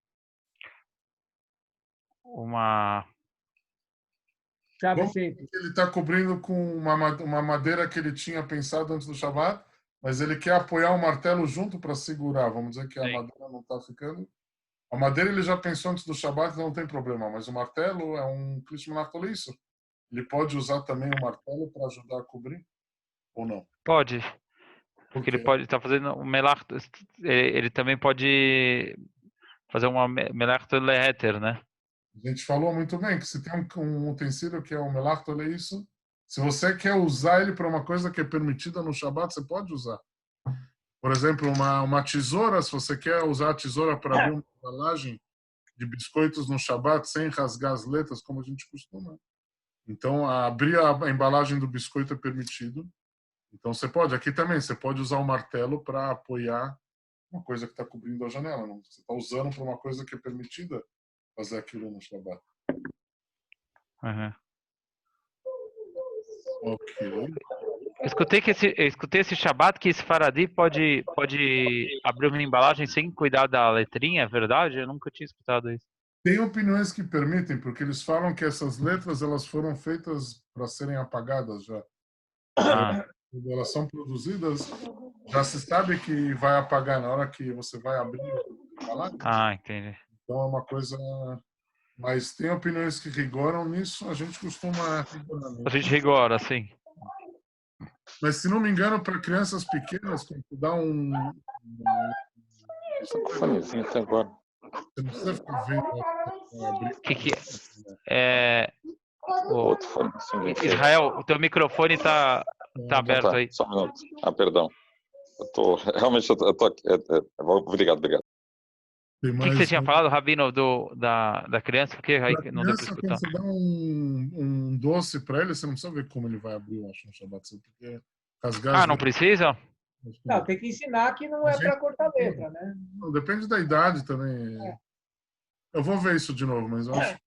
Vamos dizer que ele está cobrindo com uma madeira que ele tinha pensado antes do Shabat, mas ele quer apoiar o martelo junto para segurar. Vamos dizer que a madeira não está ficando. A madeira ele já pensou antes do Shabat, então não tem problema, mas o martelo é um clichê isso. Ele pode usar também o martelo para ajudar a cobrir ou não? Pode. Porque ele pode estar fazendo um melach, ele também pode fazer uma melach leheter, né? A gente falou muito bem que se tem um utensílio que é o melach isso, se você quer usar ele para uma coisa que é permitida no Shabat, você pode usar. Por exemplo, uma tesoura, se você quer usar a tesoura para abrir uma embalagem de biscoitos no Shabat sem rasgar as letras, como a gente costuma. Então, abrir a embalagem do biscoito é permitido. Então, você pode, aqui também, você pode usar o martelo para apoiar uma coisa que está cobrindo a janela. Não? Você está usando para uma coisa que é permitida fazer aquilo no Shabat. Uhum. Ok. Escutei esse Shabat que esse Faradi pode abrir uma embalagem sem cuidar da letrinha, é verdade? Eu nunca tinha escutado isso. Tem opiniões que permitem, porque eles falam que essas letras elas foram feitas para serem apagadas já. Quando elas são produzidas, já se sabe que vai apagar na hora que você vai abrir a embalagem. Entendi. Então é uma coisa... Mas tem opiniões que rigoram nisso, a gente costuma rigorar nisso. A gente rigora, sim. Mas, se não me engano, para crianças pequenas, quando tu dá fonezinho até agora. Você não precisa ficar vendo. Que é? Outro fone. Israel, o teu microfone está aberto aí. Só um minuto. Perdão. Realmente, eu tô aqui. Obrigado. O que você tinha falado, Rabino, da criança? Porque aí não deu para escutar. Quando você dá um doce para ele, você não precisa ver como ele vai abrir, eu acho, no Shabbat. Porque não precisa? Não, tem que ensinar que não é para cortar letra, né? Não, depende da idade também. Eu vou ver isso de novo, mas eu acho...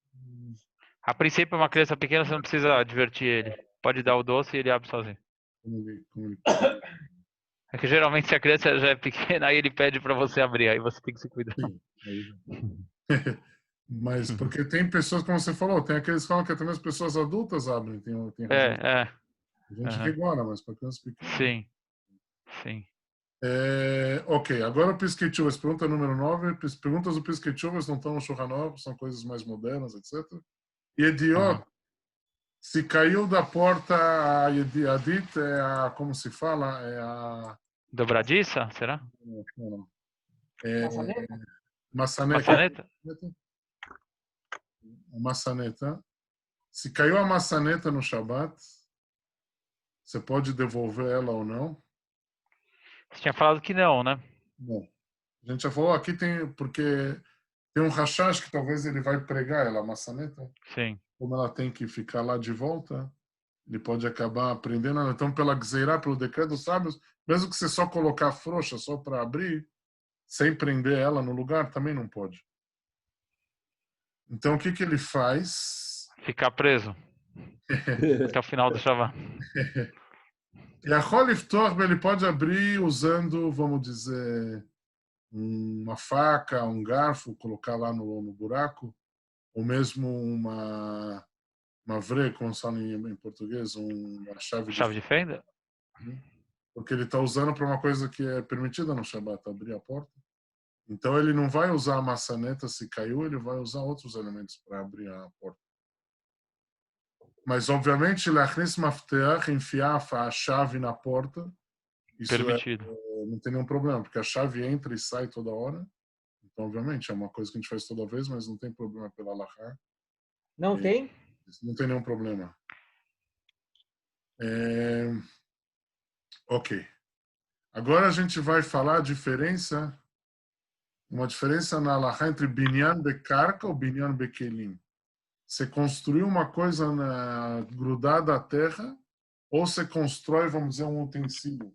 A princípio, uma criança pequena, você não precisa divertir ele. Pode dar o doce e ele abre sozinho. É que geralmente se a criança já é pequena, aí ele pede para você abrir, aí você tem que se cuidar. Sim. Mas porque tem pessoas, como você falou, tem aqueles que falam que até mesmo pessoas adultas abrem. Tem A gente rigora, mas para crianças pequenas... Sim. Ok, agora o Pisquet-Chuvas, pergunta número 9. Perguntas do Pisquet-Chuvas não estão no Shulchan, são coisas mais modernas, etc. E Ediot, se caiu da porta a Yedit, como se fala? É a... Dobradiça, será? Não. Maçaneta? Maçaneta. Se caiu a maçaneta no Shabat, você pode devolver ela ou não? Você tinha falado que não, né? Bom, a gente já falou aqui, porque tem um rashash que talvez ele vai pregar ela, a maçaneta. Sim. Como ela tem que ficar lá de volta, ele pode acabar prendendo ela. Então, pela Gzeirá, pelo decreto dos sábios, mesmo que você só colocar a frouxa só para abrir, sem prender ela no lugar, também não pode. Então, o que ele faz? Ficar preso. Até o final do Shabat. E a Holiftor, ele pode abrir usando, vamos dizer, uma faca, um garfo, colocar lá no buraco, ou mesmo uma vre, como se fala em português, uma chave de fenda. Porque ele está usando para uma coisa que é permitida no Shabat, abrir a porta. Então ele não vai usar a maçaneta se caiu, ele vai usar outros elementos para abrir a porta. Mas, obviamente, Lachnis Mafteach, enfiar a chave na porta, isso permitido. Não tem nenhum problema, porque a chave entra e sai toda hora. Então, obviamente, é uma coisa que a gente faz toda vez, mas não tem problema pela Allahá. Não tem? Não tem nenhum problema. Ok. Agora a gente vai falar a diferença, uma diferença na Allahá entre binyan bekarka ou binyan bekelim. Você construiu uma coisa grudada à terra ou você constrói, vamos dizer, um utensílio.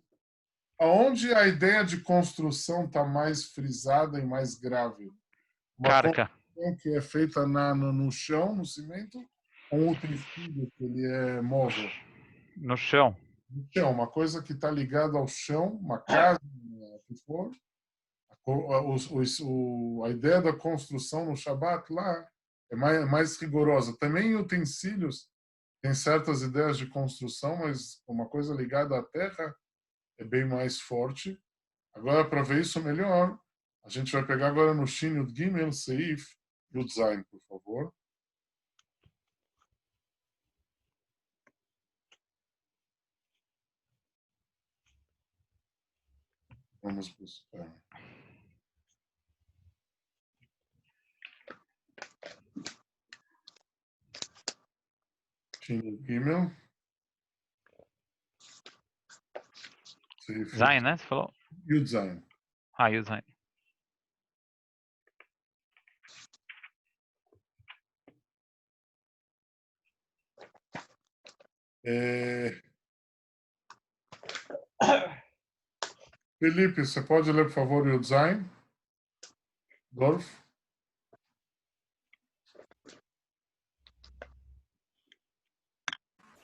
Aonde a ideia de construção está mais frisada e mais grave? Uma Carca. construção que é feita no chão, no cimento, ou um utensílio que ele é móvel? No chão. No chão, uma coisa que está ligada ao chão, uma casa, o que for. A ideia da construção no Shabat lá é mais rigorosa. Também em utensílios tem certas ideias de construção, mas uma coisa ligada à terra é bem mais forte. Agora, para ver isso melhor, a gente vai pegar agora no Shin Yud Gimel Seif Yud Zayin, por favor. Vamos buscar. Shin Yud Gimel. Zayin, né? Você falou? Yud Zayin. Ah, Yud Zayin. Felipe, você pode ler, por favor, Yud Zayin? Dorf?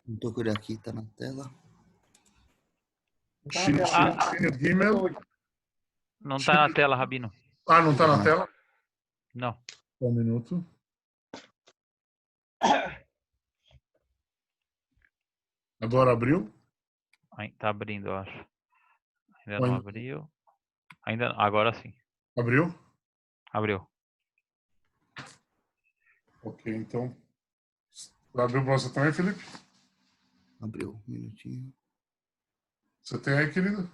Não tô por aqui, tá na tela. Shin Yud Gimel. Não está na tela, Rabino. Ah, não está na tela? Não. Só um minuto. Agora abriu? Está abrindo, eu acho. Ainda não abriu. Agora sim. Abriu? Abriu. Ok, então. Abriu para você também, Felipe? Abriu, um minutinho. Você tem aí, querido?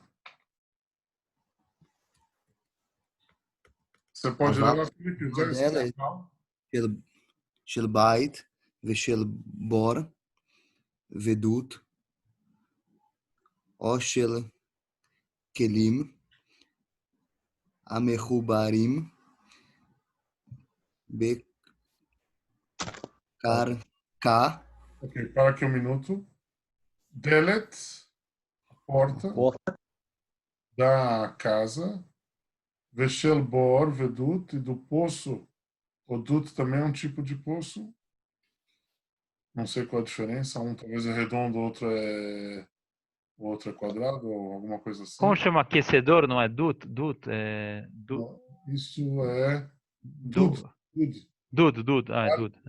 Você pode ler lá, Felipe? של בית ושל בור ודות או של כלים המחוברים בקרקע. Ok, para aqui um minuto. Delet, porta da casa. Veshel bor, vedut, e do poço. O dut também é um tipo de poço. Não sei qual a diferença. Um talvez é redondo, o outro é quadrado, ou alguma coisa assim. Como chama aquecedor? Não é dut? Dut é... Não, isso é dud. Dud. Ah, é dud.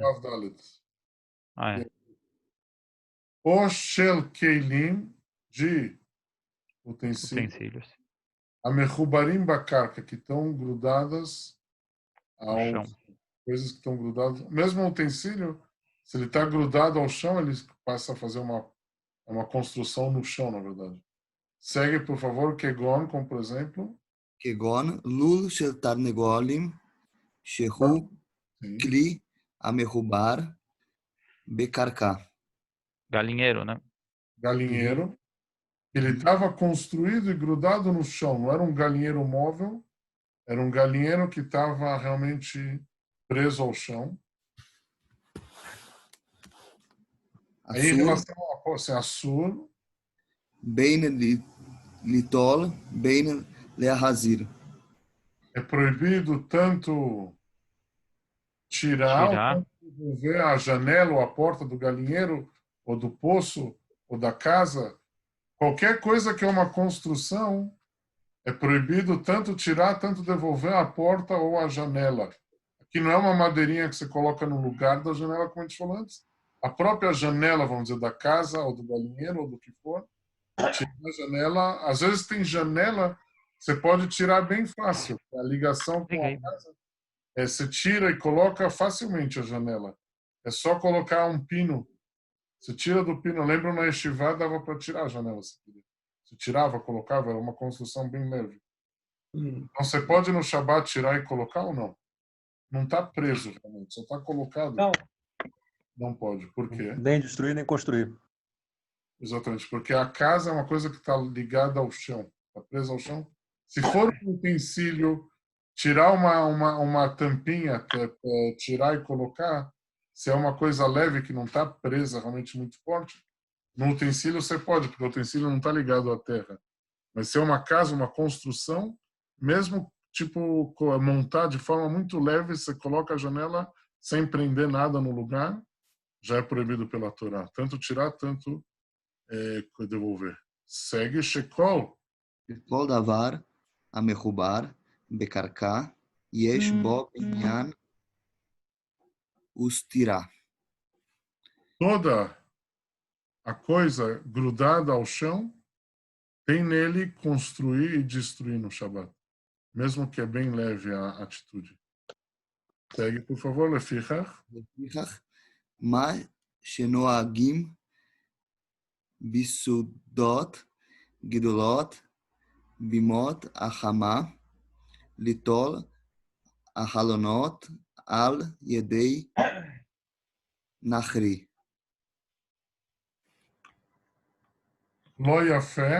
Ah, é. O shel keilim, de utensílios. A mechubarim bakarka, que estão grudadas ao chão. Coisas que estão grudadas. Mesmo o utensílio, se ele está grudado ao chão, ele passa a fazer uma construção no chão, na verdade. Segue, por favor, kegon, como por exemplo. כגון לול של תרנגולים שהוא כלי המחובר בקרקע. Galinheiro, né? Galinheiro. Ele estava construído e grudado no chão. Não era um galinheiro móvel, era um galinheiro que estava realmente preso ao chão. Aí, em relação a Assur, בין ליטול בין להחזיר. É proibido tanto tirar, quanto devolver a janela ou a porta do galinheiro, ou do poço, ou da casa. Qualquer coisa que é uma construção, é proibido tanto tirar, tanto devolver a porta ou a janela. Aqui não é uma madeirinha que você coloca no lugar da janela, como a gente falou antes. A própria janela, vamos dizer, da casa, ou do galinheiro, ou do que for, tirar a janela. Às vezes tem janela, você pode tirar bem fácil. A ligação com a casa, você tira e coloca facilmente a janela. É só colocar um pino. Você tira do pino. Lembra na Yeshiva, dava para tirar a janela. Você tirava, colocava, era uma construção bem leve. Então, você pode no Shabat tirar e colocar ou não? Não está preso, realmente. Só está colocado. Não. Não pode. Por quê? Nem destruir, nem construir. Exatamente. Porque a casa é uma coisa que está ligada ao chão. Está presa ao chão. Se for um utensílio, tirar uma tampinha, tirar e colocar, se é uma coisa leve que não está presa realmente muito forte, no utensílio você pode, porque o utensílio não está ligado à terra. Mas se é uma casa, uma construção, mesmo tipo montar de forma muito leve, você coloca a janela sem prender nada no lugar, já é proibido pela Torá. Tanto tirar, tanto devolver. Segue Shekol. כל דבר המחובר בקרקע, יש בו בניין וסתירה. Toda a coisa grudada ao chão tem nele construir e destruir no Shabat. Mesmo que é bem leve a atitude. Segue, por favor, לפיכך. לפיכך, מה שנוהגים בסעודות גדולות בימות החמה, ליטול החלונות על ידי נחרי. לא יפה.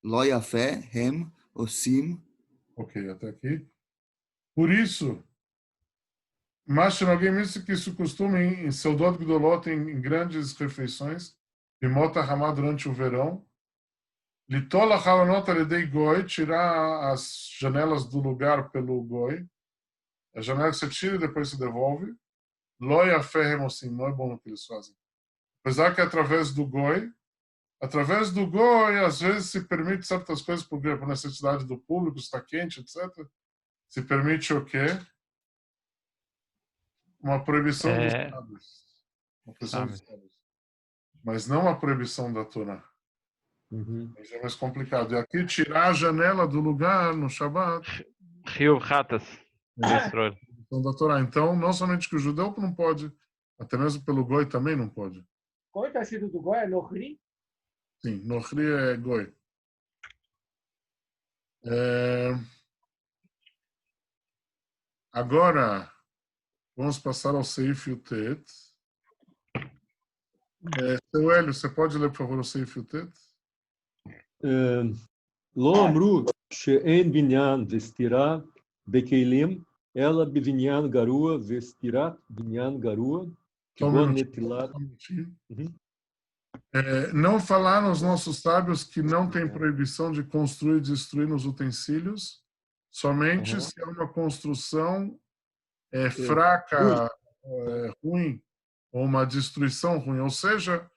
לא יפה הם עושים. Ok, até aqui. Por isso, mas alguém disse que isso costuma em Seudot Gdolot, em grandes refeições, e Mota Hamá durante o verão, Litola Halonot Aledei Goi, tirar as janelas do lugar pelo Goi, a janela você tira e depois se devolve, Loia Ferremosim, não é bom o que eles fazem. Apesar que através do Goi, às vezes se permite certas coisas por necessidade do público, está quente, etc. Se permite o quê? Uma proibição dos sábios. Uma proibição dos sábios. Mas não a proibição da Torá. Isso é mais complicado. E aqui tirar a janela do lugar no Shabat. Rio Ratas. Da Torá. Então, não somente que o judeu não pode, até mesmo pelo Goi também não pode. Como está escrito do Goi? É Nohri? Sim, Nohri é Goi. Agora, vamos passar ao Seif Yutet. Seu Hélio, você pode ler, por favor, o Seif Yutet? לא אמרו שאין בניין וסתירה בכלים, אלא בבניין גרוע וסתירת בניין גרוע, כגון נטילת... Não falaram os nossos sábios que não tem proibição de construir e destruir nos utensílios, somente se é uma construção fraca, ruim, ou uma destruição ruim. Ou seja,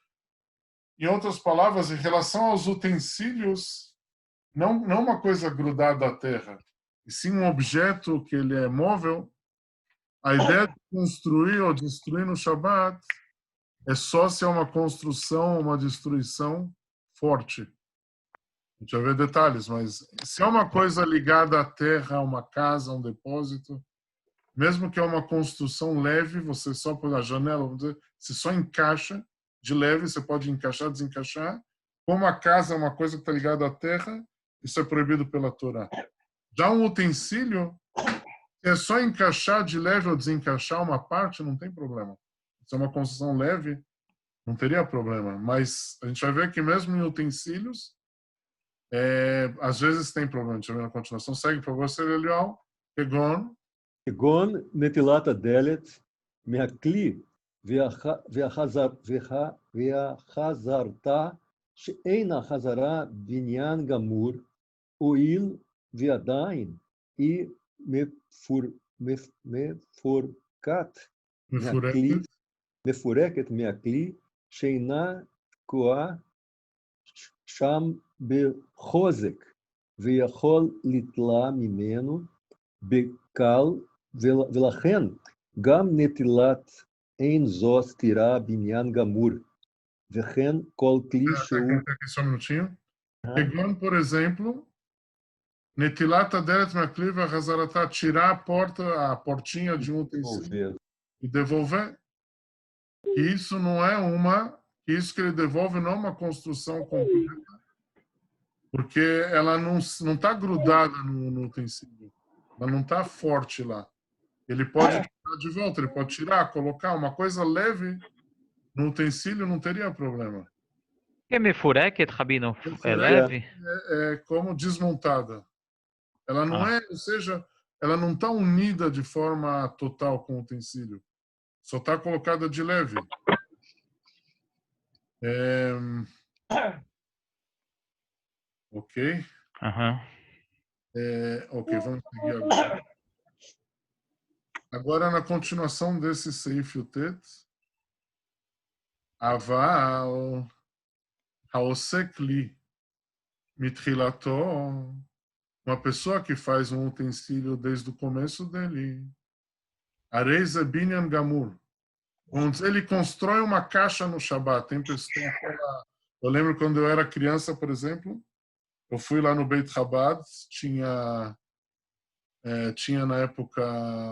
em outras palavras, em relação aos utensílios, não uma coisa grudada à terra, e sim um objeto que ele é móvel, a ideia de construir ou destruir no Shabat é só se é uma construção, uma destruição forte. A gente vai ver detalhes, mas se é uma coisa ligada à terra, uma casa, um depósito, mesmo que é uma construção leve, você só por a janela, vamos dizer, você só encaixa de leve, você pode encaixar, desencaixar. Como a casa é uma coisa que está ligada à terra, isso é proibido pela Torá. Já um utensílio, é só encaixar de leve ou desencaixar uma parte, não tem problema. Se é uma construção leve, não teria problema. Mas a gente vai ver que mesmo em utensílios, às vezes tem problema. Deixa eu ver na continuação. Segue, por favor, Serelial. Kegon. כגון נטילת הדלת מהכלי והחזרתה שאין החזרה בניין גמור, הואיל ועדיין היא מפורקת מהכלי שאינה תקועה שם בחוזק ויכול לטלה ממנו בקל, ולכן גם נטילת אין זו סתירה בניין גמור, וכן כל כלי שהוא... Só um minutinho. Kegon, por exemplo, netilat aderet me'akli ve'chazarata, tirar a portinha de um utensílio e devolver. Isso não é isso que ele devolve não é uma construção completa, porque ela não está grudada no utensílio. Ela não está forte lá. Ele pode tirar de volta, ele pode tirar, colocar. Uma coisa leve no utensílio não teria problema. Que mefureket, Rabino? É leve? É como desmontada. Ela não é, ou seja, ela não está unida de forma total com o utensílio. Só está colocada de leve. Ok? Ok, vamos seguir agora. Agora, na continuação desse Seif Yutet, Aval Haosek Li Mitrilato, uma pessoa que faz um utensílio desde o começo dele. Areiza Binyan Gamur. Onde ele constrói uma caixa no Shabat. Eu lembro quando eu era criança, por exemplo, eu fui lá no Beit Chabad, tinha na época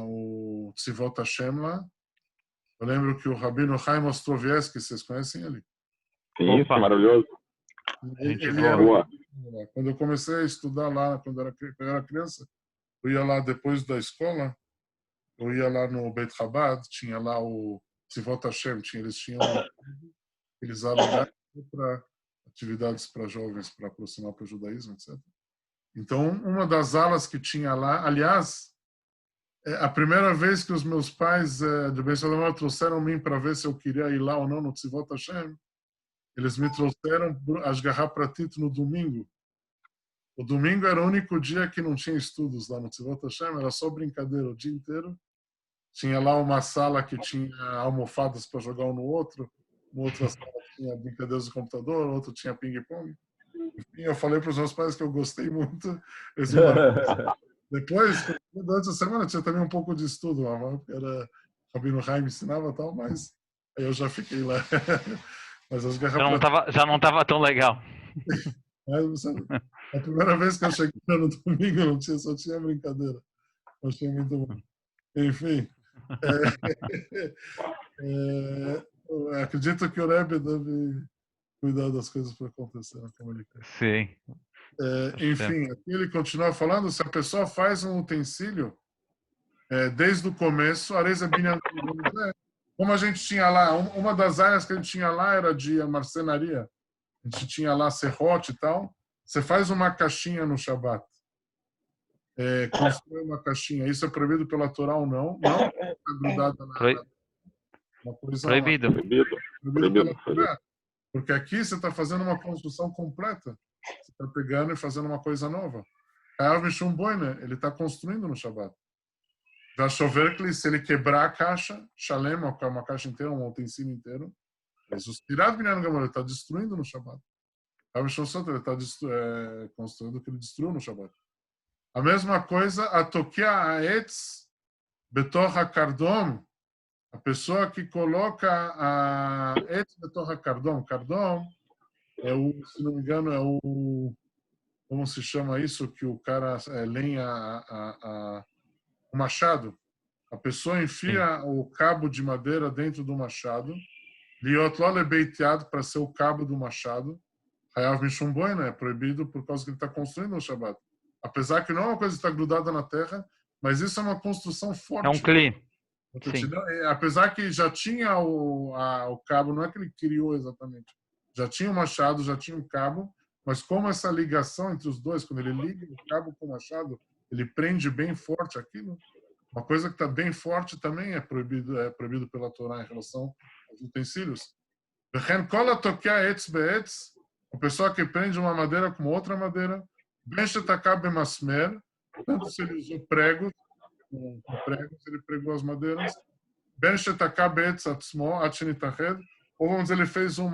o Tzivot Hashem lá. Eu lembro que o Rabino Chaim Ostrovieski, vocês conhecem ele? Sim, isso é maravilhoso. Quando eu comecei a estudar lá, quando eu era criança, eu ia lá depois da escola, eu ia lá no Beit Chabad, tinha lá o Tzivot Hashem, eles alugaram para atividades para jovens, para aproximar para o judaísmo, etc. Então, uma das alas que tinha lá, aliás, a primeira vez que os meus pais de Ben Salomão trouxeram-me para ver se eu queria ir lá ou não no Tzivot Hashem, eles me trouxeram Ashgaha Pratit no domingo. O domingo era o único dia que não tinha estudos lá no Tzivot Hashem, era só brincadeira o dia inteiro. Tinha lá uma sala que tinha almofadas para jogar um no outro, uma outra sala tinha brincadeiras do computador, outra tinha ping-pong. Enfim, eu falei para os meus pais que eu gostei muito. Depois, durante a semana, tinha também um pouco de estudo, porque era Rabino Chaim ensinava e tal, mas aí eu já fiquei lá. Mas as já não estava tão legal. Mas, a primeira vez que eu cheguei no domingo, só tinha brincadeira. Eu achei muito bom. Enfim, acredito que o Rebbe deve cuidar das coisas para acontecer como ele quer. Sim. Enfim, aqui ele continua falando, se a pessoa faz um utensílio desde o começo, Areza Binyan, como a gente tinha lá, uma das áreas que a gente tinha lá era de marcenaria, a gente tinha lá serrote e tal, você faz uma caixinha no Shabat, constrói uma caixinha, isso é proibido pela Torá ou não? Não está grudada na uma coisa proibido. Proibido pela Torá, porque aqui você está fazendo uma construção completa, você está pegando e fazendo uma coisa nova. Hayav Mishum Boine, ele está construindo no Shabat. Vai chover que se ele quebrar a caixa, Shalem, uma caixa inteira, um utensílio inteiro, Jesus tirado Binyan Gamur, ele está destruindo no Shabat. Hayav Mishum Santo, ele está construindo o que ele destruiu no Shabat. A mesma coisa, a Tokia Aetz Betor HaKardom, a pessoa que coloca a Etz Betor HaKardom. Kardom é se não me engano, como se chama isso, que o cara lenha o machado. A pessoa enfia o cabo de madeira dentro do machado, liot lo lebeiteado, para ser o cabo do machado, Hayav Mishum Boina, é proibido por causa que ele está construindo no Shabat. Apesar que não é uma coisa que está grudada na terra, mas isso é uma construção forte. É um cli. Apesar que já tinha o cabo, não é que ele criou exatamente. Já tinha o machado, já tinha o cabo, mas como essa ligação entre os dois, quando ele liga o cabo com o machado, ele prende bem forte aquilo. Uma coisa que está bem forte também é proibido pela Torá em relação aos utensílios. A pessoa que prende uma madeira com outra madeira, tanto se ele usou pregos, ele pregou as madeiras, ou vamos dizer, ele fez um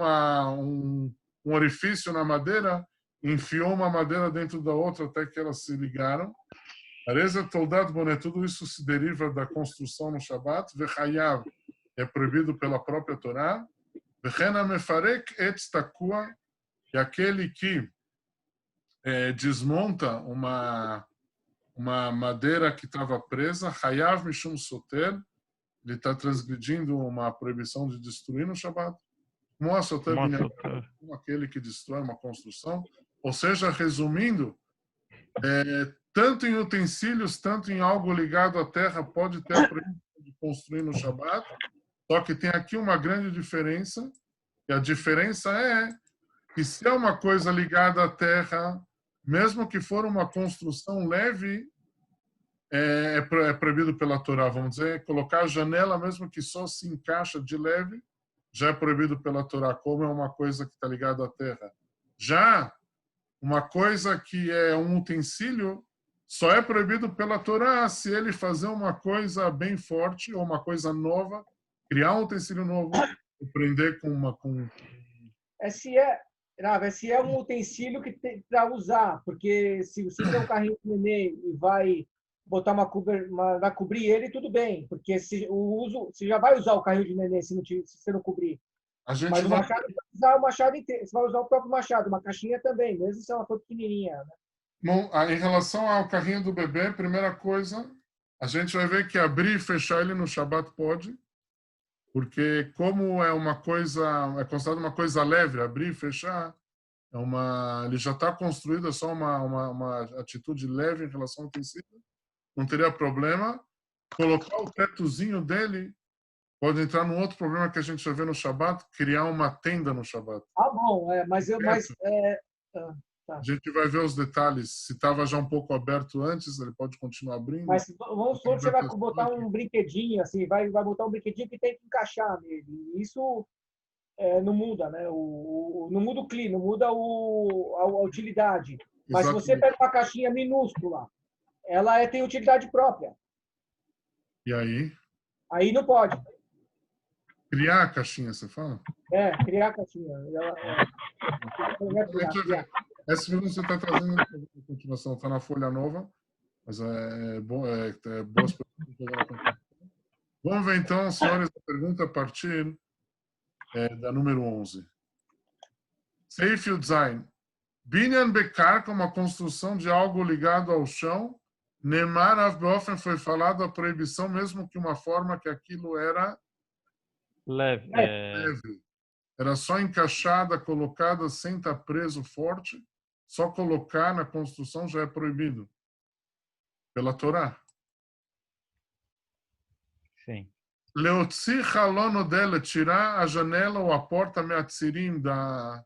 orifício na madeira, enfiou uma madeira dentro da outra até que elas se ligaram. Tudo isso se deriva da construção no Shabat. É proibido pela própria Torá. E aquele que desmonta uma madeira que estava presa, Hayav Mishum Soter, ele está transgredindo uma proibição de destruir no Shabat. Como aquele que destrói uma construção, Ou seja, resumindo, tanto em utensílios, tanto em algo ligado à terra, pode ter a proibição de construir no Shabat, só que tem aqui uma grande diferença, e a diferença é que se é uma coisa ligada à terra, mesmo que for uma construção leve, é proibido pela Torá, vamos dizer, colocar a janela, mesmo que só se encaixa de leve, já é proibido pela Torá, como é uma coisa que está ligada à terra. Já uma coisa que é um utensílio, só é proibido pela Torá se ele fazer uma coisa bem forte ou uma coisa nova, criar um utensílio novo, e prender com uma... Se é um utensílio que tem para usar, porque se você tem um carrinho de nenê e vai botar vai cobrir ele, tudo bem, porque você já vai usar o carrinho de nenê se você não cobrir. Mas o machado, vai usar o machado inteiro, você vai usar o próprio machado, uma caixinha também, mesmo se ela for pequenininha. Né? Bom, em relação ao carrinho do bebê, primeira coisa, a gente vai ver que abrir e fechar ele no Shabat pode, porque como é uma coisa, é considerado uma coisa leve, abrir e fechar, ele já está construído, é só uma atitude leve em relação ao utensílio, não teria problema. Colocar o tetozinho dele pode entrar num outro problema que a gente já vê no Shabat, criar uma tenda no Shabat. Bom, A gente vai ver os detalhes. Se estava já um pouco aberto antes, ele pode continuar abrindo. Mas vamos supor que você vai botar um brinquedinho, assim, vai botar um brinquedinho que tem que encaixar nele. Isso não muda, né? Não muda o CLI, não muda a utilidade. Mas Exatamente. se você pega uma caixinha minúscula, ela tem utilidade própria. E aí? Aí não pode. Criar a caixinha, você fala? Criar a caixinha. Essa pergunta você está trazendo a continuação, está na folha nova, mas é boas perguntas. Vamos ver então, senhores, a pergunta a partir da número 11. Seif Yudzain. Binyan Bekar, uma construção de algo ligado ao chão, Nemar Avbeofen foi falado a proibição, mesmo que uma forma que aquilo era leve. Era só encaixada, colocada, sem estar preso forte. Só colocar na construção já é proibido pela Torá. Sim. Leotzi halono dela, tirar a janela ou a porta meatzirim da...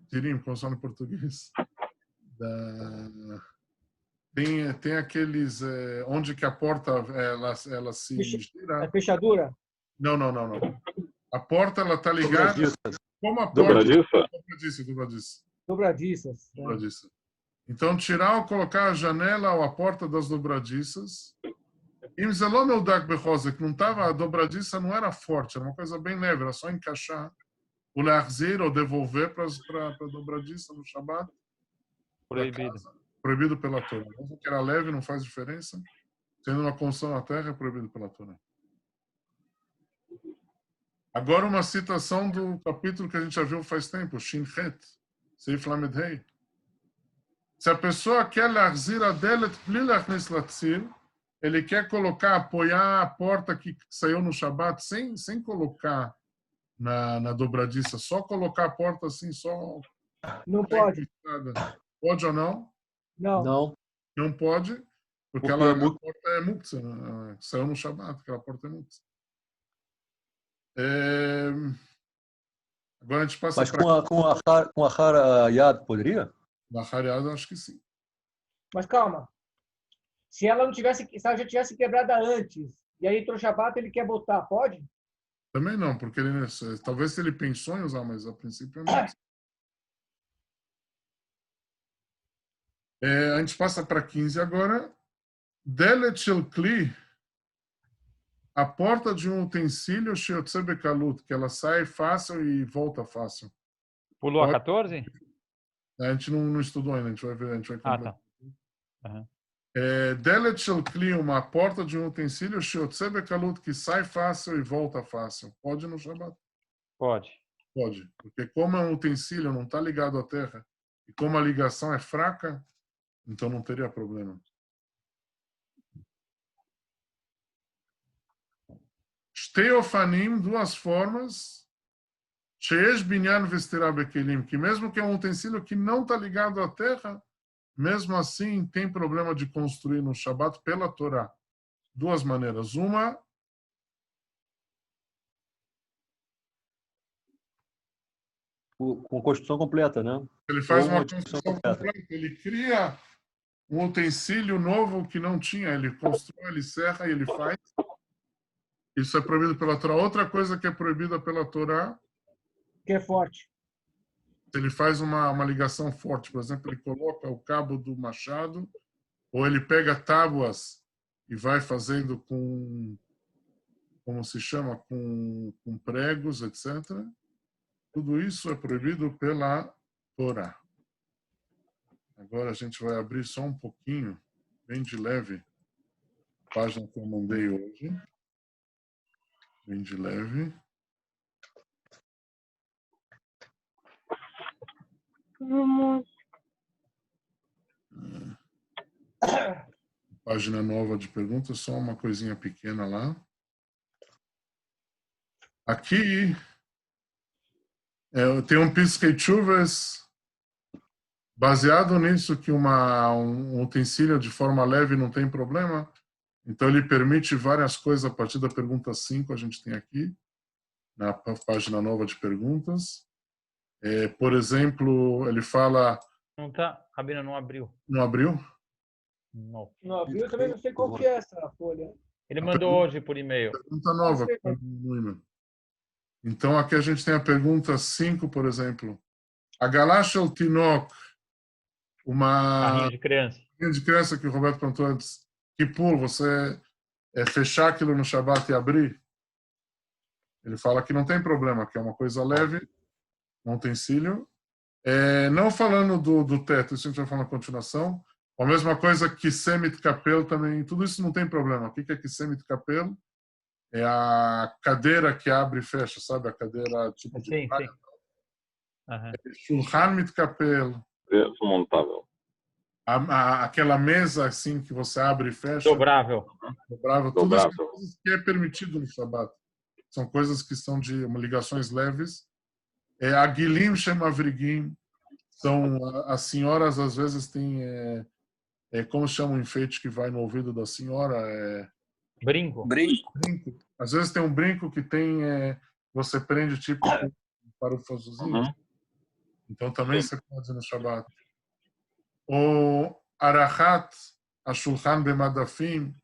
Tzirim, como fala em português. Tem aqueles... onde que a porta ela se gira. É fechadura? Não. A porta ela está ligada... Como a porta... Dobradiças. Então, tirar ou colocar a janela ou a porta das dobradiças. Im zelon eudak bechozek, não estava, a dobradiça não era forte, era uma coisa bem leve, era só encaixar. O lahzir ou devolver para a dobradiça no Shabat. Proibido pela Torá. Mesmo que era leve, não faz diferença. Tendo uma construção na terra, é proibido pela Torá. Agora uma citação do capítulo que a gente já viu faz tempo, Shinchet, Seif Lamed Hei. Se a pessoa quer lahzir a delet bli lachnis latzir, ele quer apoiar a porta que saiu no Shabat sem colocar na dobradiça, só colocar a porta assim, só... Não pode. Pode ou não? Não. Não pode, porque a porta é muktzah, saiu no Shabat, aquela porta é muktzah. Agora a gente passa Mas com a Hara Yad poderia? Na Hara Yad, acho que sim. Mas calma. Se ela já tivesse quebrada antes, e aí entrou o Shabat, ele quer botar, pode? Também não, porque talvez se ele pensou em usar, mas a princípio não. A gente passa para 15 agora. Delet shel kli, a porta de um utensílio sheotze bekalut, que ela sai fácil e volta fácil. Pulou a 14? A gente não estudou ainda, a gente vai ver, a gente vai completar. Tá. Delet shel kli, uma porta de um utensílio sheotze bekalut, que sai fácil e volta fácil. Pode no Shabat? Pode. Pode, porque como é um utensílio, não está ligado à terra, e como a ligação é fraca, então não teria problema. Shteofanim, duas formas, Sheesh binyan vestirá bekelim, que mesmo que é um utensílio que não está ligado à terra, mesmo assim tem problema de construir no Shabat pela Torá. Duas maneiras. Uma, Com construção completa, né? ele faz Ou uma modificação construção completa. completa, ele cria um utensílio novo que não tinha, ele constrói, ele serra e ele faz. Isso é proibido pela Torá. Outra coisa que é proibida pela Torá, Que é forte. ele faz uma ligação forte. Por exemplo, ele coloca o cabo do machado, ou ele pega tábuas e vai fazendo com, como se chama, com pregos, etc. Tudo isso é proibido pela Torá. Agora a gente vai abrir só um pouquinho, bem de leve, a página que eu mandei hoje. Bem de leve. Página nova de perguntas, só uma coisinha pequena lá. Aqui tem um pisca-chuvas baseado nisso que um utensílio de forma leve não tem problema. Então ele permite várias coisas a partir da pergunta 5, a gente tem aqui, na página nova de perguntas. Por exemplo, ele fala... Não tá, Rabino, não abriu. Não abriu? Não. Não abriu, eu também não sei qual que é essa folha. Ele mandou hoje por e-mail. Pergunta nova. Então, aqui a gente tem a pergunta 5, por exemplo. A Galacha ou Tinok, Carrinho de criança. Carrinho de criança que o Roberto perguntou antes. Que pulo, você fechar aquilo no Shabat e abrir? Ele fala que não tem problema, que é uma coisa leve, um utensílio. Não falando do teto, isso a gente vai falar na continuação. A mesma coisa que Semit Kapel também, tudo isso não tem problema. O que é que Semit Kapel? É a cadeira que abre e fecha, sabe? A cadeira tipo de... Sim, sim. Shulchan Mitkapel. Desmontável. Aquela mesa assim que você abre e fecha. Dobrável. Tudo isso são coisas que é permitido no Shabat. São coisas que são de ligações leves. A Gilim chama Vrigim. São as senhoras às vezes têm como chama o enfeite que vai no ouvido da senhora? Brinco. Às vezes tem um brinco que tem você prende tipo com um parafusozinho. Então também você pode no Shabat. O Arahat, a Shulchan Bemadafim,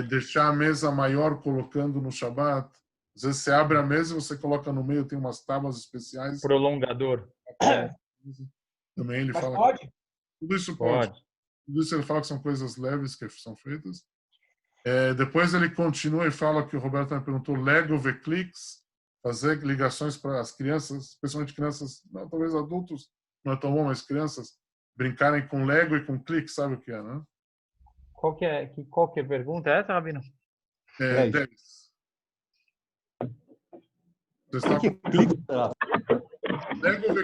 deixar a mesa maior colocando no Shabat. Às vezes você abre a mesa e você coloca no meio, tem umas tábuas especiais. Prolongador. Também ele fala. Pode? Tudo isso pode. Tudo isso ele fala que são coisas leves que são feitas. Depois ele continua e fala que o Roberto me perguntou Lego Veclix, fazer ligações para as crianças, especialmente crianças, não, talvez adultos, não é tão bom, mas crianças, brincarem com Lego e com clique, sabe o que é, né? Qual que é a pergunta? É essa, Rabino? 10.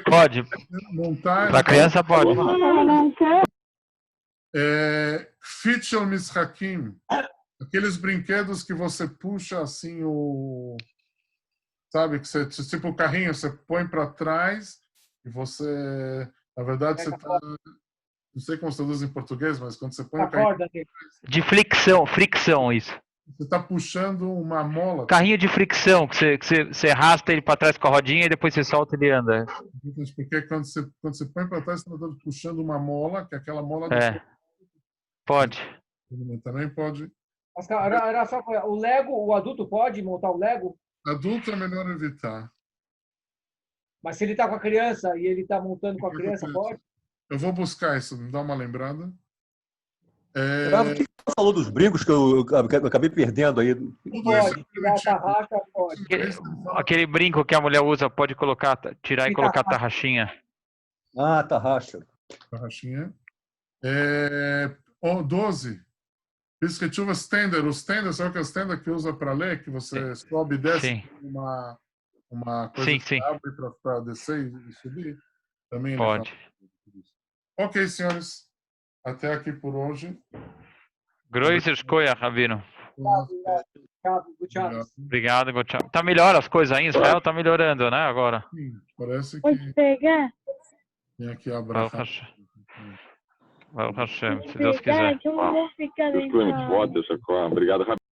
Pode. Para criança pode. Fitchel Mishakim. Aqueles brinquedos que você puxa assim sabe, que você, tipo o carrinho, você põe para trás e você, na verdade, você tá, não sei como se traduz em português, mas quando você põe o carrinho de fricção isso. Você está puxando uma mola. Carrinho de fricção, que você arrasta ele para trás com a rodinha e depois você solta e ele anda. Porque quando você põe para trás, você está puxando uma mola, que é aquela mola... Pode. Também pode. Mas, era só, o Lego, o adulto pode montar o Lego? Adulto é melhor evitar. Mas se ele está com a criança e ele está montando com a criança, pode? Eu vou buscar isso, me dá uma lembrada. O que você falou dos brincos que eu acabei perdendo aí? Pode, tirar a tarraxa, pode. Aquele brinco que a mulher usa, pode tirar e colocar a tarraxinha. Ah, tarraxa. Tarraxinha. 12. Pisca-chuva Stender. O Stender, sabe que é o Stender que usa para ler? Que você sobe e desce uma coisa que abre para descer e subir? Também pode. Ok, senhores. Até aqui por hoje. Größer Escolha, Rabino. Gutierrez. Obrigado, Gutierrez. Tá melhor as coisas aí em Israel? Tá melhorando, né, agora? Parece que Pode pegar? tem aqui a Abraha. Baruch Hashem, se Deus quiser. Que eu não vou ficar Deus dentro. Clemente, volta, Obrigado,